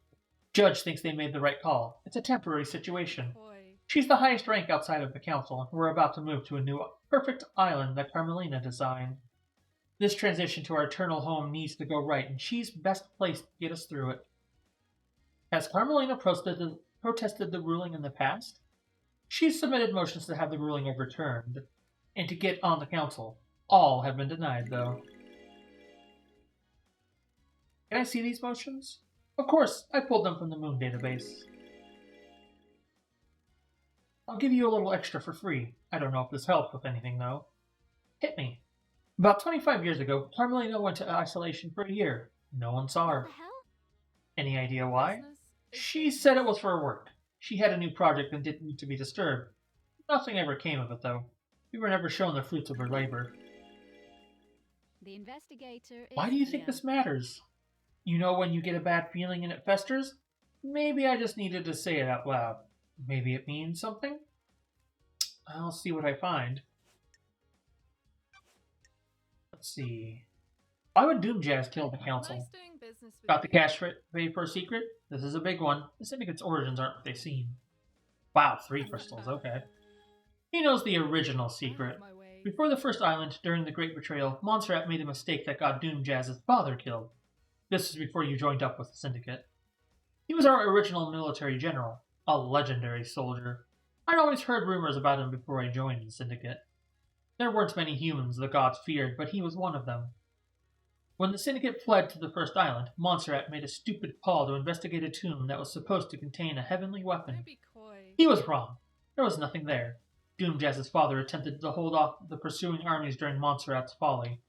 Speaker 1: Judge thinks they made the right call. It's a temporary situation.
Speaker 4: Boy.
Speaker 1: She's the highest rank outside of the council, and we're about to move to a new, perfect island that Carmelina designed. This transition to our eternal home needs to go right, and she's best placed to get us through it. Has Carmelina protested the ruling in the past? She's submitted motions to have the ruling overturned, and to get on the council. All have been denied, though. Can I see these motions? Of course, I pulled them from the Moon database. I'll give you a little extra for free. I don't know if this helps with anything, though. Hit me. About 25 years ago, Carmelina went to isolation for a year. No one saw
Speaker 3: What
Speaker 1: her.
Speaker 3: the hell?
Speaker 1: Any idea why?
Speaker 4: Business is
Speaker 1: She
Speaker 4: business.
Speaker 1: said it was for her work. She had a new project and didn't need to be disturbed. Nothing ever came of it, though. We were never shown the fruits of her labor.
Speaker 3: The investigator is
Speaker 1: Why do you think
Speaker 3: here.
Speaker 1: this matters? You know when you get a bad feeling and it festers? Maybe I just needed to say it out loud. Maybe it means something? I'll see what I find. Let's see. Why would Doomjazz kill the council?
Speaker 4: Nice doing business with
Speaker 1: Got the
Speaker 4: you.
Speaker 1: cash pay for a secret? This is a big one. The Syndicate's origins aren't what they seem. Wow, 3 crystals, okay. He knows the original
Speaker 4: Out of
Speaker 1: secret.
Speaker 4: my way.
Speaker 1: Before the first island, during the Great Betrayal, Montserrat made a mistake that got Doomjazz's father killed. This is before you joined up with the Syndicate. He was our original military general, a legendary soldier. I'd always heard rumors about him before I joined the Syndicate. There weren't many humans the gods feared, but he was one of them. When the Syndicate fled to the first island, Montserrat made a stupid call to investigate a tomb that was supposed to contain a heavenly weapon.
Speaker 4: Don't be coy.
Speaker 1: He was wrong. There was nothing there. Doomjazz's father attempted to hold off the pursuing armies during Montserrat's folly.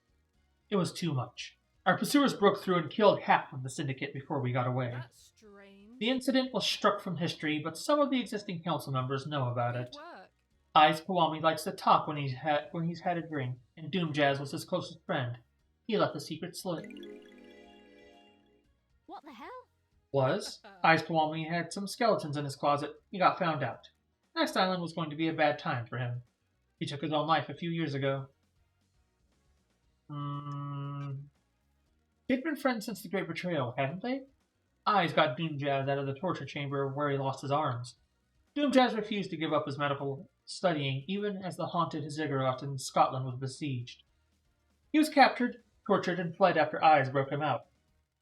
Speaker 1: It was too much. Our pursuers broke through and killed half of the Syndicate before we got away.
Speaker 4: That's strange.
Speaker 1: The incident was struck from history, but some of the existing council members know about
Speaker 4: Good
Speaker 1: it.
Speaker 4: work.
Speaker 1: Eyes Kawami likes to talk when he's had a drink, and Doomjazz was his closest friend. He let the secret slip.
Speaker 3: What the hell?
Speaker 1: Was Eyes Kawami had some skeletons in his closet. He got found out. Next island was going to be a bad time for him. He took his own life a few years ago. They'd been friends since the Great Betrayal, hadn't they? Eyes got Doomjazz out of the torture chamber where he lost his arms. Doomjazz refused to give up his medical studying, even as the haunted ziggurat in Scotland was besieged. He was captured, tortured, and fled after Eyes broke him out.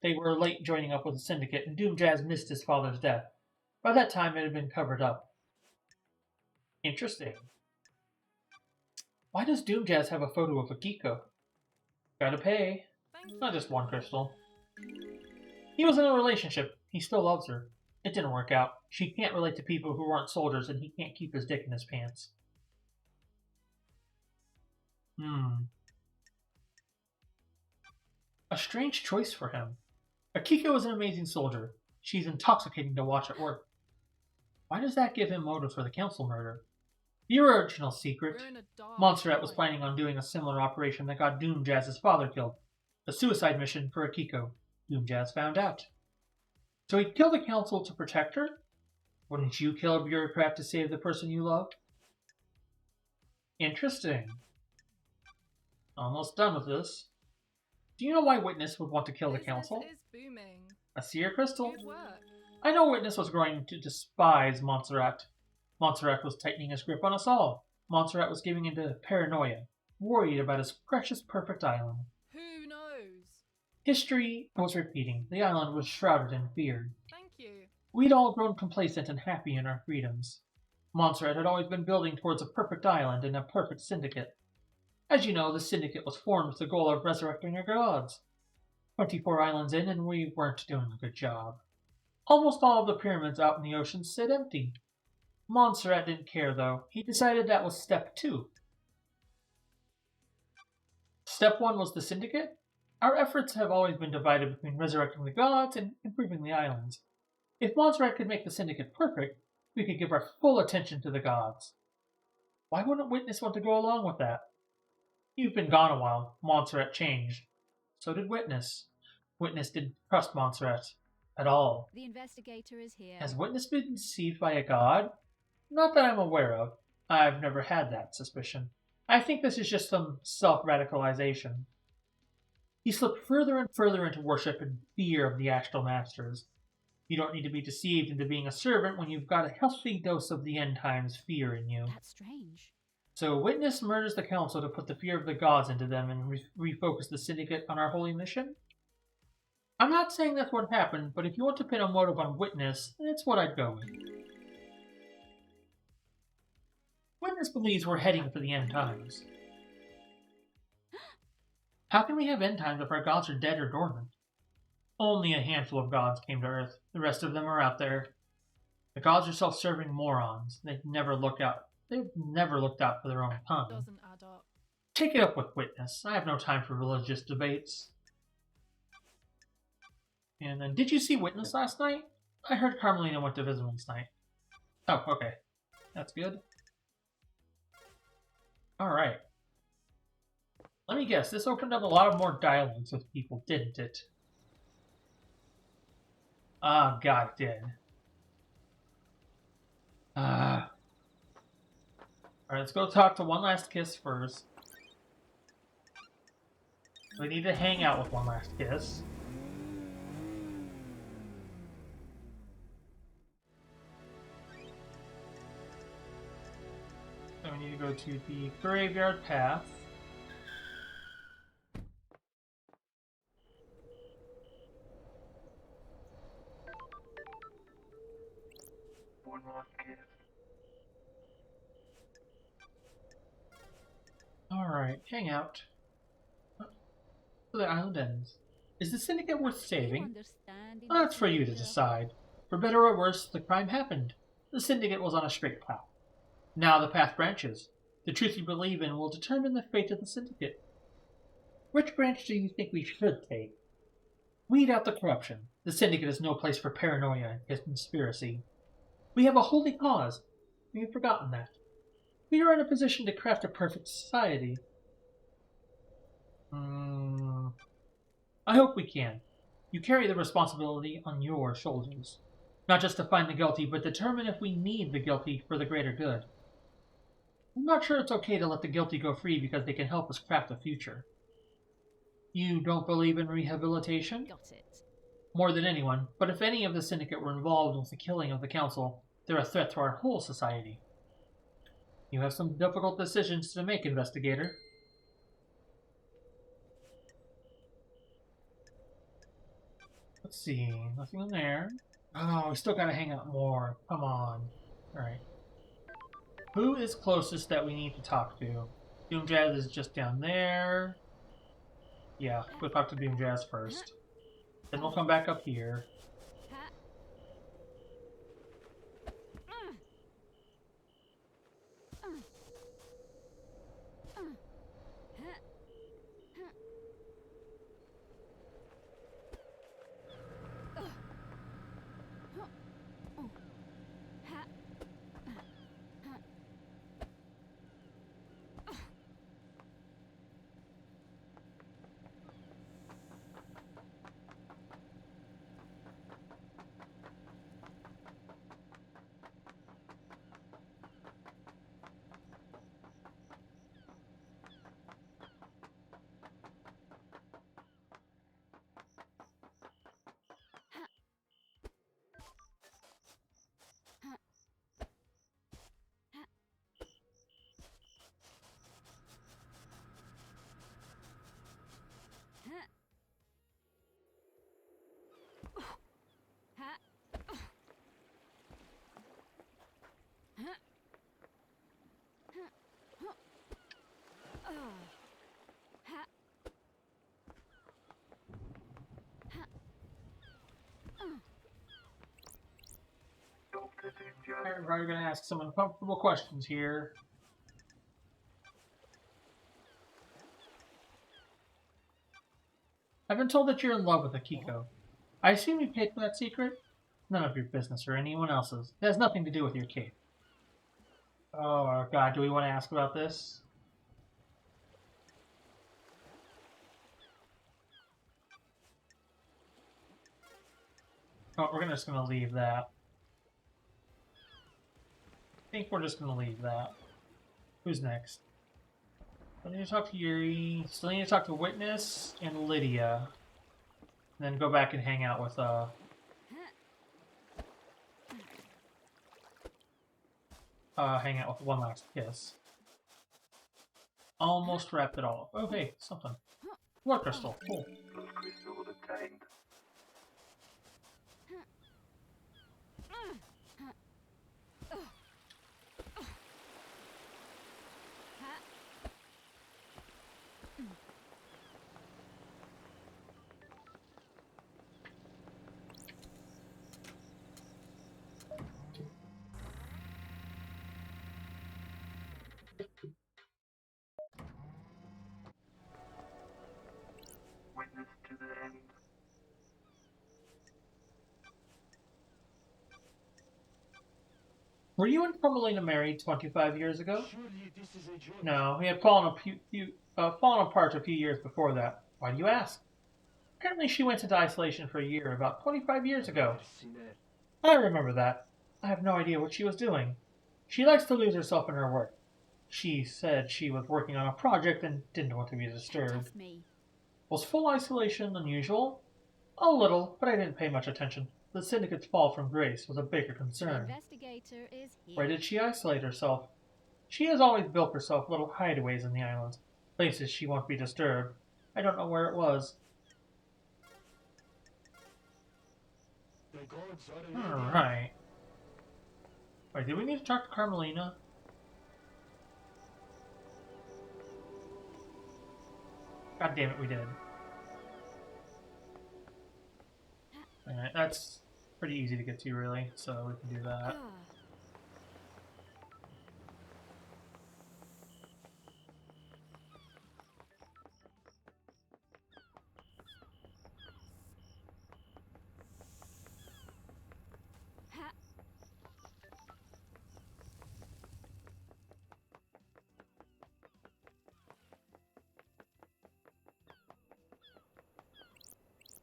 Speaker 1: They were late joining up with the Syndicate, and Doomjazz missed his father's death. By that time, it had been covered up. Interesting. Why does Doomjazz have a photo of AKIKO? Gotta pay.
Speaker 4: Thank
Speaker 1: Not
Speaker 4: you.
Speaker 1: just one crystal. He was in a relationship. He still loves her. It didn't work out. She can't relate to people who aren't soldiers, and he can't keep his dick in his pants. A strange choice for him. AKIKO is an amazing soldier. She's intoxicating to watch at work. Why does that give him motive for the council murder? The original secret.
Speaker 4: We're in a dark
Speaker 1: Montserrat was
Speaker 4: void.
Speaker 1: planning on doing a similar operation that got Doomjazz's father killed. A suicide mission for AKIKO. Doomjazz found out. So he killed the council to protect her? Wouldn't you kill a bureaucrat to save the person you love? Interesting. Almost done with this. Do you know why Witness would want to kill the
Speaker 4: Business
Speaker 1: council?
Speaker 4: is booming.
Speaker 1: A seer crystal?
Speaker 4: Good work.
Speaker 1: I know Witness was growing to despise Montserrat. Montserrat was tightening his grip on us all. Montserrat was giving into paranoia, worried about his precious perfect island.
Speaker 4: Who knows?
Speaker 1: History was repeating. The island was shrouded in fear.
Speaker 4: Thank you.
Speaker 1: We'd all grown complacent and happy in our freedoms. Montserrat had always been building towards a perfect island and a perfect syndicate. As you know, the syndicate was formed with the goal of resurrecting our gods. 24 islands in, and we weren't doing a good job. Almost all of the pyramids out in the ocean sit empty. Montserrat didn't care, though. He decided that was step 2. Step 1 was the syndicate. Our efforts have always been divided between resurrecting the gods and improving the islands. If Montserrat could make the syndicate perfect, we could give our full attention to the gods. Why wouldn't Witness want to go along with that? You've been gone a while. Montserrat changed. So did Witness. Witness didn't trust Montserrat at all.
Speaker 3: The investigator is here.
Speaker 1: Has Witness been deceived by a god? Not that I'm aware of. I've never had that suspicion. I think this is just some self-radicalization. He slipped further and further into worship and fear of the astral masters. You don't need to be deceived into being a servant when you've got a healthy dose of the end times fear in you.
Speaker 3: That's strange.
Speaker 1: So Witness murders the council to put the fear of the gods into them and refocus the syndicate on our holy mission? I'm not saying that's what happened, but if you want to pin a motive on Witness, it's what I'd go with. Witness believes we're heading for the end times. How can we have end times if our gods are dead or dormant? Only a handful of gods came to Earth. The rest of them are out there. The gods are self-serving morons. They've never looked out for their own kind.
Speaker 4: Doesn't add up.
Speaker 1: Take it up with Witness. I have no time for religious debates. And then, did you see Witness last night? I heard Carmelina went to visit last night. Oh, okay. That's good. Alright. Let me guess, this opened up a lot of more dialogues with people, didn't it? Ah, God, it did. Alright, let's go talk to One Last Kiss first. We need to hang out with One Last Kiss. So we need to go go to the graveyard path.
Speaker 6: One last gift.
Speaker 1: Alright, hang out. The island ends. Is the Syndicate worth saving?
Speaker 3: Understand,
Speaker 1: Well, that's for you to
Speaker 3: investigator.
Speaker 1: decide. For better or worse, the crime happened. The Syndicate was on a straight path. Now the path branches. The truth you believe in will determine the fate of the Syndicate. Which branch do you think we should take? Weed out the corruption. The Syndicate is no place for paranoia and conspiracy. We have a holy cause. We have forgotten that. We are in a position to craft a perfect society. I hope we can. You carry the responsibility on your shoulders. Not just to find the guilty, but determine if we need the guilty for the greater good. I'm not sure it's okay to let the guilty go free because they can help us craft a future. You don't believe in rehabilitation?
Speaker 3: Got it.
Speaker 1: More than anyone, but if any of the Syndicate were involved with the killing of the Council, they're a threat to our whole society. You have some difficult decisions to make, Investigator. Let's see, nothing in there. Oh, we still gotta hang out more. Come on. Alright. Who is closest that we need to talk to? Doom Jazz is just down there. Yeah, we'll talk to Doom Jazz first. Then we'll come back up here. Alright, we're gonna ask some uncomfortable questions here. I've been told that you're in love with AKIKO. I assume you paid for that secret? None of your business or anyone else's. It has nothing to do with your cape. Oh god, do we want to ask about this? Oh, we're just gonna leave that. I think we're just gonna leave that. Who's next? Still need to talk to Yuri. Still need to talk to Witness and Lydia. And then go back and hang out with One Last Kiss. Almost wrapped it all up. Oh hey, something. Blood crystal. Cool.
Speaker 6: Blood crystal obtained. Witness to the end.
Speaker 1: Were you and Carmelina married 25 years ago?
Speaker 7: Surely this is a joke.
Speaker 1: No, we had fallen apart a few years before that. Why do you ask? Apparently she went into isolation for a year about 25 years ago.
Speaker 7: Mercenaire.
Speaker 1: I remember that. I have no idea what she was doing. She likes to lose herself in her work. She said she was working on a project and didn't want to be disturbed.
Speaker 3: Off me.
Speaker 1: Was full isolation unusual? A little, but I didn't pay much attention. The Syndicate's fall from grace was a bigger
Speaker 3: The
Speaker 1: concern.
Speaker 3: investigator is here.
Speaker 1: Where did she isolate herself? She has always built herself little hideaways in the islands, places she won't be disturbed. I don't know where it was.
Speaker 7: The gods are ready.
Speaker 1: Alright. Wait, do we need to talk to Carmelina? God damn it, we did. Alright, that's pretty easy to get to, really, so we can do that.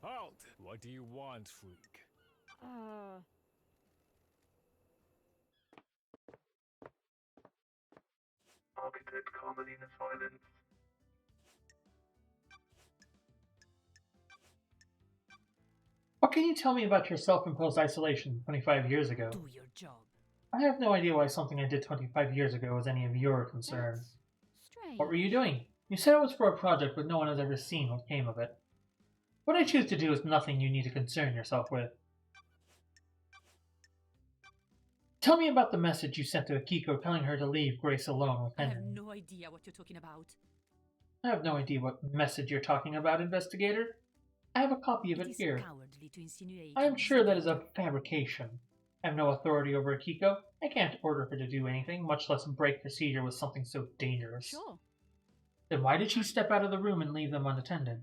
Speaker 8: Halt! What do you want, freak?
Speaker 6: Architect Carmelina Silence.
Speaker 1: What can you tell me about your self-imposed isolation 25 years ago?
Speaker 4: Do your job.
Speaker 1: I have no idea why something I did 25 years ago was any of your concern.
Speaker 3: That's strange.
Speaker 1: What were you doing? You said it was for a project, but no one has ever seen what came of it. What I choose to do is nothing you need to concern yourself with. Tell me about the message you sent to AKIKO telling her to leave Grace alone with
Speaker 4: I have
Speaker 1: Henry.
Speaker 4: no idea what you're talking about.
Speaker 1: I have no idea what message you're talking about, Investigator. I have a copy of it
Speaker 4: It is
Speaker 1: here.
Speaker 4: cowardly to insinuate.
Speaker 1: I am sure that is a fabrication. I have no authority over AKIKO. I can't order her to do anything, much less break procedure with something so dangerous.
Speaker 3: Sure.
Speaker 1: Then why did she step out of the room and leave them unattended?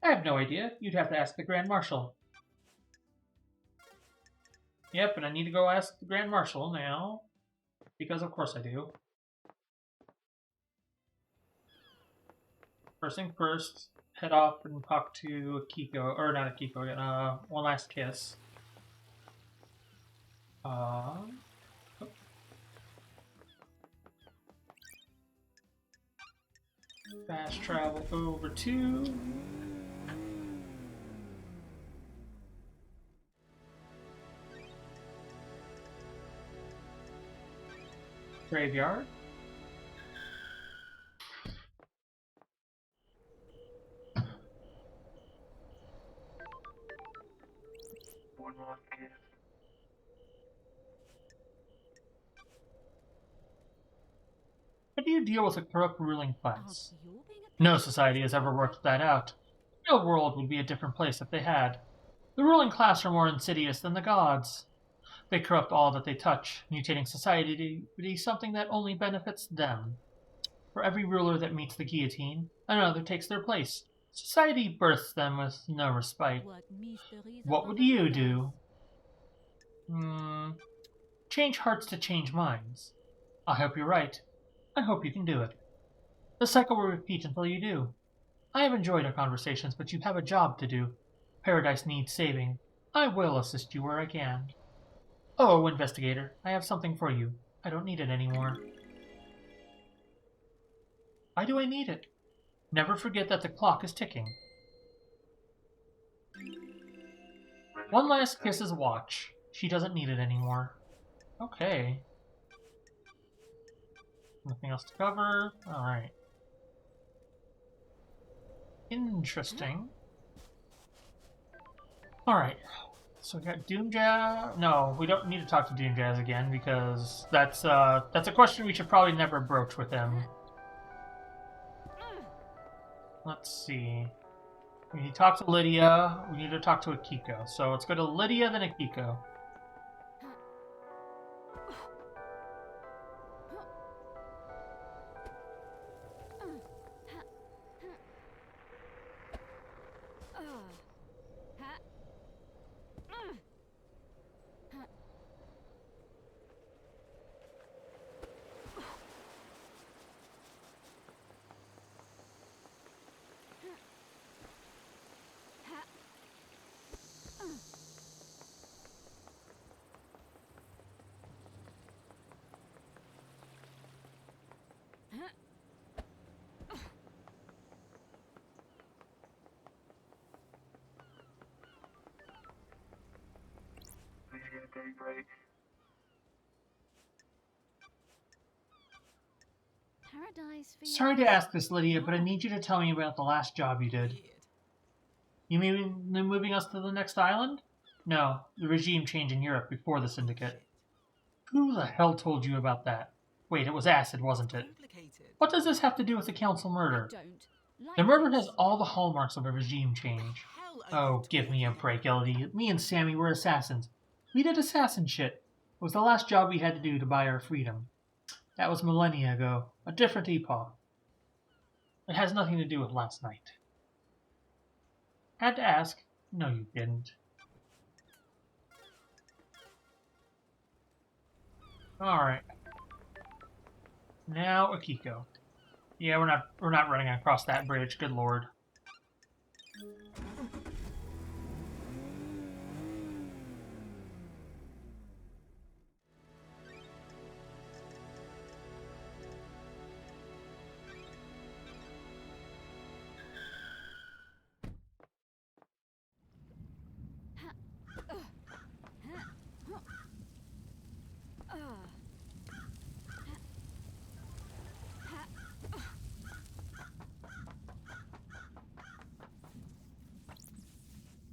Speaker 1: I have no idea. You'd have to ask the Grand Marshal. Yep, and I need to go ask the Grand Marshal now. Because of course I do. First thing first, head off and talk to AKIKO, or not AKIKO again, one last kiss. Fast travel over to graveyard.
Speaker 6: One last kiss.
Speaker 1: How do you deal with a corrupt ruling class?
Speaker 3: Aren't you being a
Speaker 1: No society has ever worked that out. The real world would be a different place if they had. The ruling class are more insidious than the gods. They corrupt all that they touch, mutating society to be something that only benefits them. For every ruler that meets the guillotine, another takes their place. Society births them with no respite.
Speaker 3: what mysteries
Speaker 1: What
Speaker 3: are
Speaker 1: would
Speaker 3: around
Speaker 1: you
Speaker 3: us?
Speaker 1: do? Change hearts to change minds. I hope you're right. I hope you can do it. The cycle will repeat until you do. I have enjoyed our conversations, but you have a job to do. Paradise needs saving. I will assist you where I can. Oh, Investigator, I have something for you. I don't need it anymore. Why do I need it? Never forget that the clock is ticking. One last kiss's watch. She doesn't need it anymore. Okay. Nothing else to cover? Alright. Interesting. Alright. So we got Doomjazz. No, we don't need to talk to Doomjazz again because that's a question we should probably never broach with him. Let's see. We need to talk to Lydia. We need to talk to AKIKO. So let's go to Lydia, then AKIKO.
Speaker 6: Please get a daybreak.
Speaker 3: Paradise for
Speaker 1: Sorry to ask this, Lydia, but I need you to tell me about the last job you did.
Speaker 4: Weird.
Speaker 1: You mean moving us to the next island? No, the regime change in Europe before the Syndicate. Who the hell told you about that? Wait, it was acid, wasn't it?
Speaker 4: Complicated.
Speaker 1: What does this have to do with the council murder?
Speaker 3: Don't like
Speaker 1: The murder
Speaker 3: this.
Speaker 1: has all the hallmarks of a regime change.
Speaker 4: Hell are you
Speaker 1: Oh, give me a
Speaker 4: talking
Speaker 1: break,
Speaker 4: about?
Speaker 1: Elodie. Me and Sammy were assassins. We did assassin shit. It was the last job we had to do to buy our freedom. That was millennia ago. A different epoch. It has nothing to do with last night. Had to ask. No, you didn't. Alright. Now AKIKO. Yeah, we're not running across that bridge, good lord.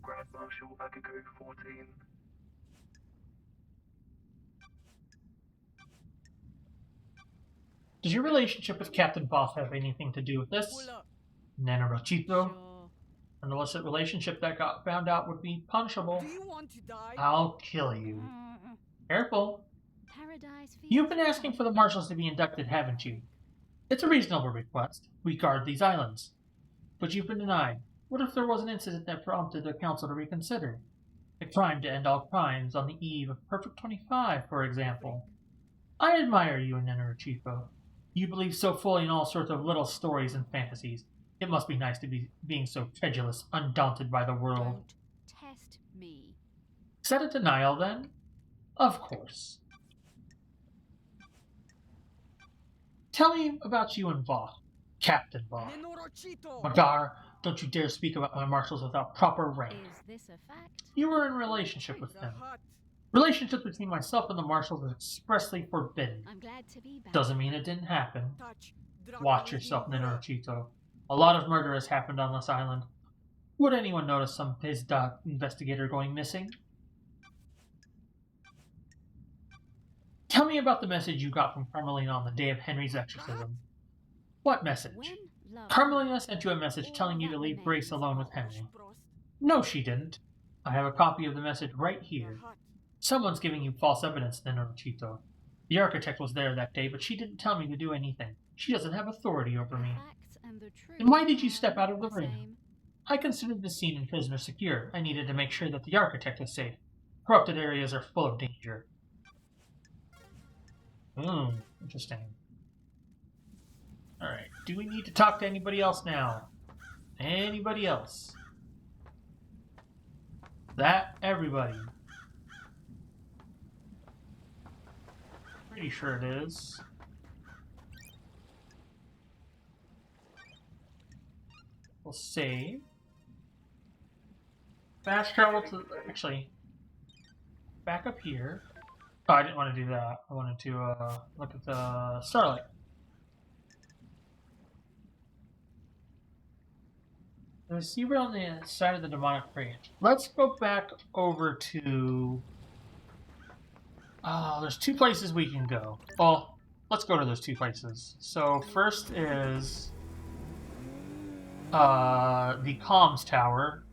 Speaker 6: Grand Marshal AKIKO 14.
Speaker 1: Does your relationship with Captain Boff have anything to do with this?
Speaker 4: Pull up.
Speaker 1: Nanorochito?
Speaker 3: Sure.
Speaker 1: An illicit relationship that got found out would be punishable.
Speaker 4: Do you want to die?
Speaker 1: I'll kill you. Careful.
Speaker 3: Paradise for
Speaker 1: You've been asking for the marshals to be inducted, haven't you? It's a reasonable request. We guard these islands. But you've been denied. What if there was an incident that prompted the council to reconsider? A crime to end all crimes on the eve of Perfect 25, for example. I admire you, Nanorochito. You believe so fully in all sorts of little stories and fantasies. It must be nice to be being so credulous, undaunted by the world.
Speaker 3: Don't test me.
Speaker 1: Is that a denial, then? Of course. Tell me about you and Voth, Captain Voth.
Speaker 4: Nenorochito.
Speaker 1: Magar, don't you dare speak about my marshals without proper rank.
Speaker 3: Is this a fact?
Speaker 1: You were in a relationship with
Speaker 4: The
Speaker 1: them.
Speaker 4: hut.
Speaker 1: Relationship between myself and the marshals is expressly forbidden.
Speaker 3: I'm glad to be back.
Speaker 1: Doesn't mean it didn't happen.
Speaker 4: Touch.
Speaker 1: Watch yourself, Nenorochito. A lot of murder has happened on this island. Would anyone notice some his investigator going missing? Tell me about the message you got from Carmelina on the day of Henry's exorcism. What message?
Speaker 3: When love
Speaker 1: Carmelina sent you a message telling you to leave Grace alone with Henry. No, she didn't. I have a copy of the message right here. Someone's giving you false evidence, Nenorochito. The architect was there that day, but she didn't tell me to do anything. She doesn't have authority over me.
Speaker 3: facts and the truth.
Speaker 1: Then why did you step out of the
Speaker 3: are
Speaker 1: ring?
Speaker 3: same.
Speaker 1: I considered the scene and prisoner secure. I needed to make sure that the architect is safe. Corrupted areas are full of danger. Interesting. Alright, do we need to talk to anybody else now? Anybody else? That, everybody. Pretty sure it is. We'll save. Fast travel to... Actually, back up here. Oh, I didn't want to do that. I wanted to look at the Starlight. There's a secret on the side of the demonic range. Let's go back over to... there's two places we can go. Well, let's go to those two places. So first is the comms tower,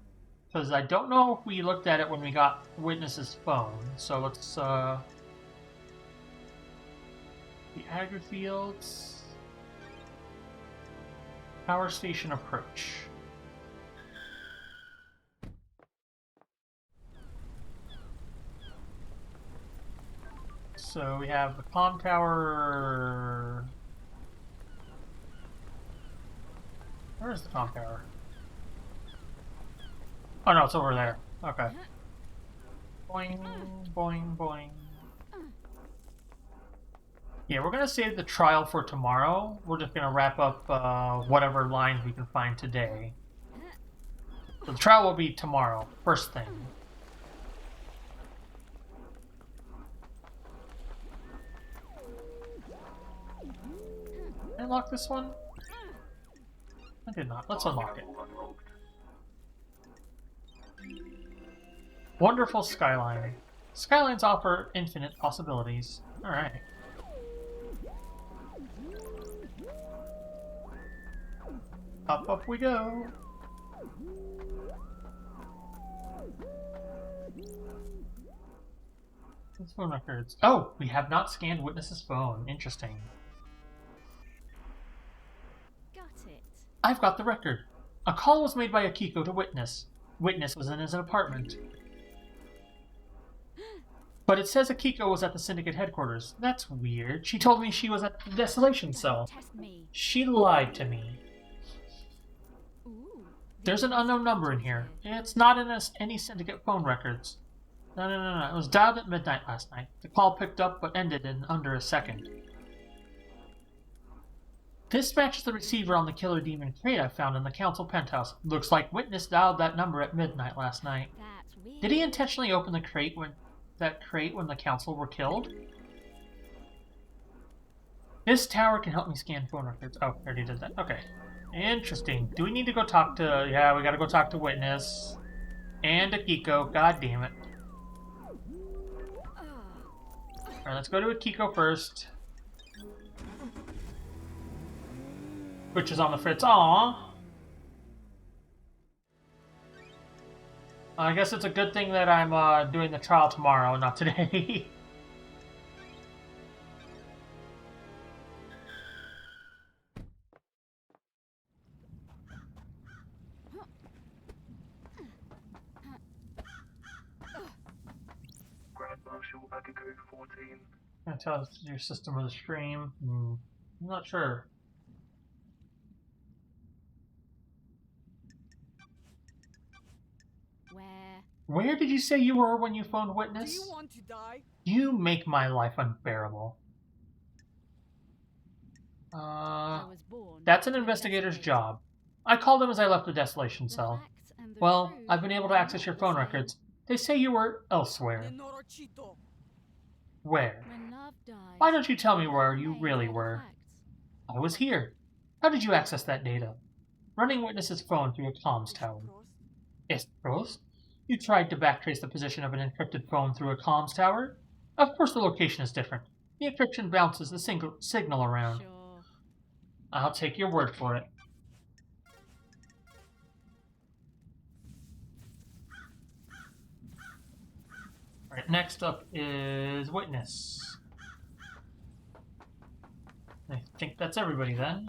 Speaker 1: because I don't know if we looked at it when we got Witness's phone. So let's the Agrifields power station approach. So we have the comm tower. Where is the comm tower? Oh no, it's over there. Okay. Boing, boing, boing. Yeah, we're gonna save the trial for tomorrow. We're just gonna wrap up whatever lines we can find today. So the trial will be tomorrow, first thing. unlock this one? I did not. Let's unlock it.
Speaker 6: Unlocked.
Speaker 1: Wonderful skyline. Skylines offer infinite possibilities. Alright. Up we go. These phone records. Oh, we have not scanned Witness's phone. Interesting.
Speaker 3: Got it.
Speaker 1: I've got the record. A call was made by AKIKO to Witness. Witness was in his apartment. But it says AKIKO was at the Syndicate headquarters. That's weird. She told me she was at the Desolation Cell.
Speaker 3: Test me.
Speaker 1: She lied to me.
Speaker 3: Ooh,
Speaker 1: There's an unknown number in here. It's not in any Syndicate phone records. No. It was dialed at midnight last night. The call picked up but ended in under a second. This matches the receiver on the Killer Demon crate I found in the Council penthouse. Looks like Witness dialed that number at midnight last night.
Speaker 3: That's weird.
Speaker 1: Did he intentionally open the crate when the Council were killed? This tower can help me scan phone records. Oh, I already did that. Okay. Interesting. Do we need to go talk to... Yeah, we gotta go talk to Witness. And AKIKO. God damn it. Alright, let's go to AKIKO first. Which is on the fritz. Aww. I guess it's a good thing that I'm doing the trial tomorrow, not today.
Speaker 6: Grand Marshal AKIKO 14.
Speaker 1: Can tell us your system of the stream. I'm not sure. Where did you say you were when you phoned Witness?
Speaker 4: Do you want to die?
Speaker 1: You make my life unbearable.
Speaker 3: I was born
Speaker 1: That's an
Speaker 3: to
Speaker 1: investigator's
Speaker 3: investigate.
Speaker 1: job. I called him as I left the Desolation
Speaker 3: The
Speaker 1: Cell.
Speaker 3: facts and the
Speaker 1: Well,
Speaker 3: truth
Speaker 1: I've been able to
Speaker 3: are
Speaker 1: access
Speaker 3: not
Speaker 1: your
Speaker 3: the
Speaker 1: phone
Speaker 3: same.
Speaker 1: records. They say you were elsewhere.
Speaker 4: Nenorocito.
Speaker 1: Where?
Speaker 3: When love dies,
Speaker 1: Why don't you tell me where
Speaker 3: love
Speaker 1: you
Speaker 3: may
Speaker 1: really
Speaker 3: know the
Speaker 1: were?
Speaker 3: facts.
Speaker 1: I was here. How did you access that data? Running Witness's phone through a comms tower. Estros? You tried to backtrace the position of an encrypted phone through a comms tower? Of course the location is different. The encryption bounces the signal around.
Speaker 3: Sure.
Speaker 1: I'll take your word for it. Alright, next up is Witness. I think that's everybody then.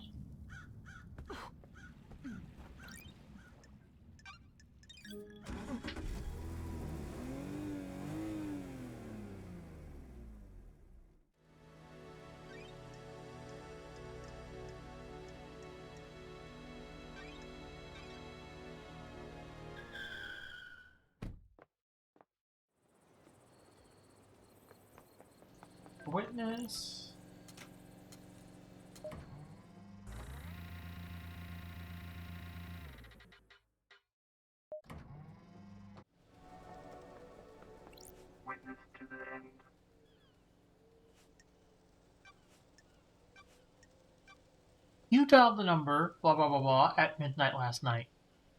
Speaker 1: Witness.
Speaker 6: Witness to the end.
Speaker 1: You dialed the number, blah blah blah blah, at midnight last night.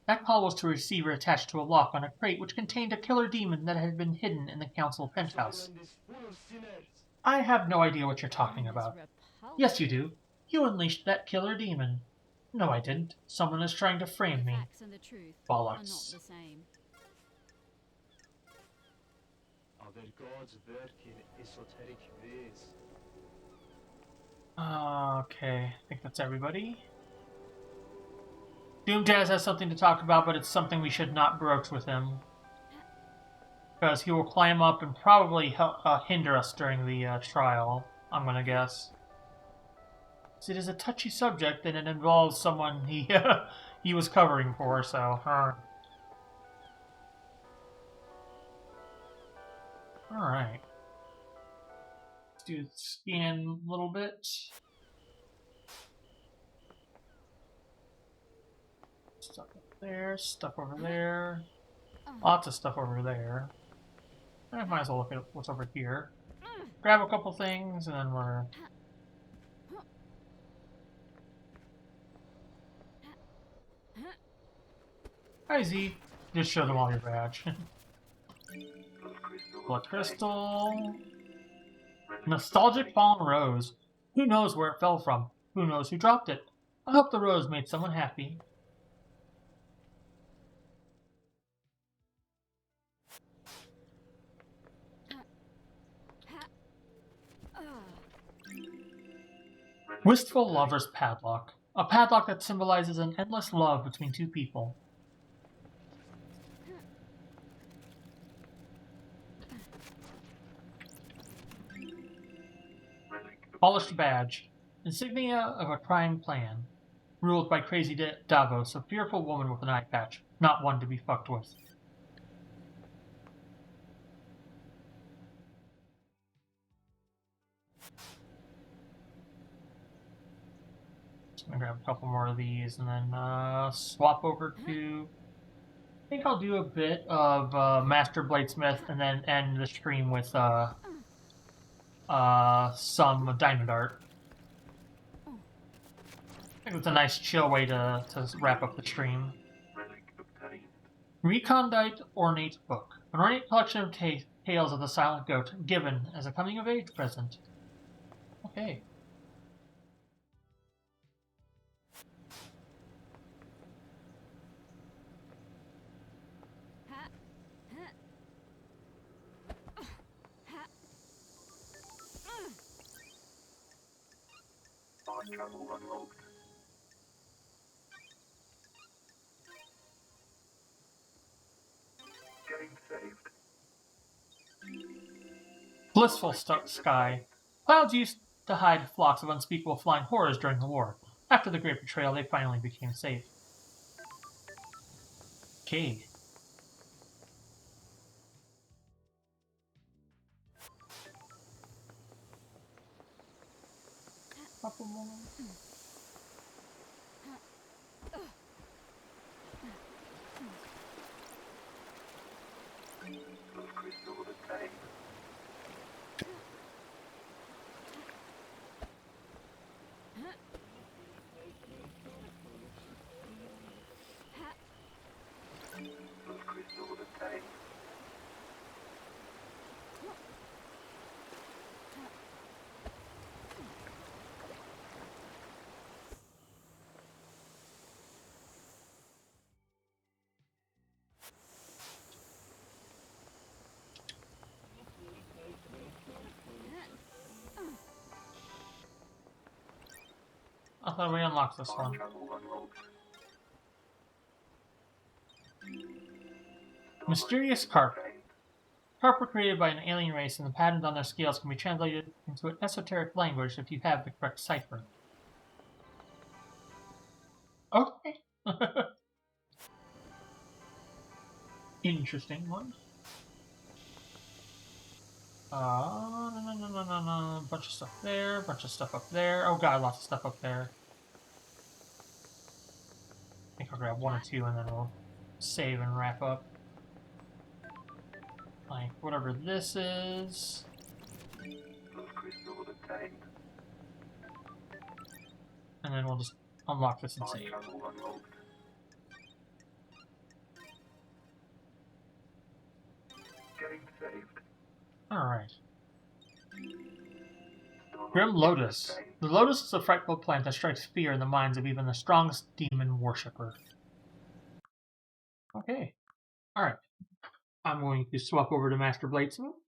Speaker 1: That call was to a receiver attached to a lock on a crate which contained a killer demon that had been hidden in the council penthouse.
Speaker 7: Ireland is full of sinners.
Speaker 1: I have no idea what you're talking
Speaker 3: That's
Speaker 1: about.
Speaker 3: repulsive.
Speaker 1: Yes, you do. You unleashed that killer demon. No, I didn't. Someone is trying to frame
Speaker 3: The
Speaker 1: me.
Speaker 3: facts and the truth are not
Speaker 1: Bollocks.
Speaker 3: the same.
Speaker 7: Other gods work in esoteric ways.
Speaker 1: Okay, I think that's everybody. Doom Jazz has something to talk about, but it's something we should not broach with him. Because he will climb up and probably hinder us during the trial, I'm gonna guess. It is a touchy subject, and it involves someone he was covering for, so... Alright. Let's do the scan a little bit. Stuff up there, stuff over there. Lots of stuff over there. I might as well look at what's over here. Grab a couple things, and then we're... Hi Z. Just show them all your badge. Blood crystal. Nostalgic fallen rose. Who knows where it fell from? Who knows who dropped it? I hope the rose made someone happy. Wistful Lover's Padlock. A padlock that symbolizes an endless love between two people. Polished Badge. Insignia of a crime plan. Ruled by Crazy Davos, a fearful woman with an eye patch. Not one to be fucked with. I'm gonna grab a couple more of these and then swap over to... I think I'll do a bit of Master Bladesmith and then end the stream with some Diamond Art. I think it's a nice chill way to wrap up the stream. Recondite Ornate Book. An ornate collection of tales of the Silent Goat, given as a coming-of-age present. Okay.
Speaker 6: Fast travel unlocked. Getting saved.
Speaker 1: Blissful Sky. Clouds used to hide flocks of unspeakable flying horrors during the war. After the Great Betrayal, they finally became safe. Okay. Couple more.
Speaker 6: Love crystal obtained. Love crystal obtained.
Speaker 1: I thought we unlocked this
Speaker 6: Fast
Speaker 1: one.
Speaker 6: travel unlocked.
Speaker 1: Mysterious Carp. Carp were created by an alien race, and the patterns on their scales can be translated into an esoteric language if you have the correct cipher. Okay. Interesting one. No. Bunch of stuff there, bunch of stuff up there. Oh god, lots of stuff up there. I think I'll grab one or two and then we'll save and wrap up. Like, whatever this is.
Speaker 6: Love crystal obtained.
Speaker 1: And then we'll just unlock this and
Speaker 6: Fast
Speaker 1: save.
Speaker 6: travel unlocked. Getting saved.
Speaker 1: Alright. Grim Lotus. The lotus is a frightful plant that strikes fear in the minds of even the strongest demon worshipper. Okay. Alright. I'm going to swap over to Master Bladesmith.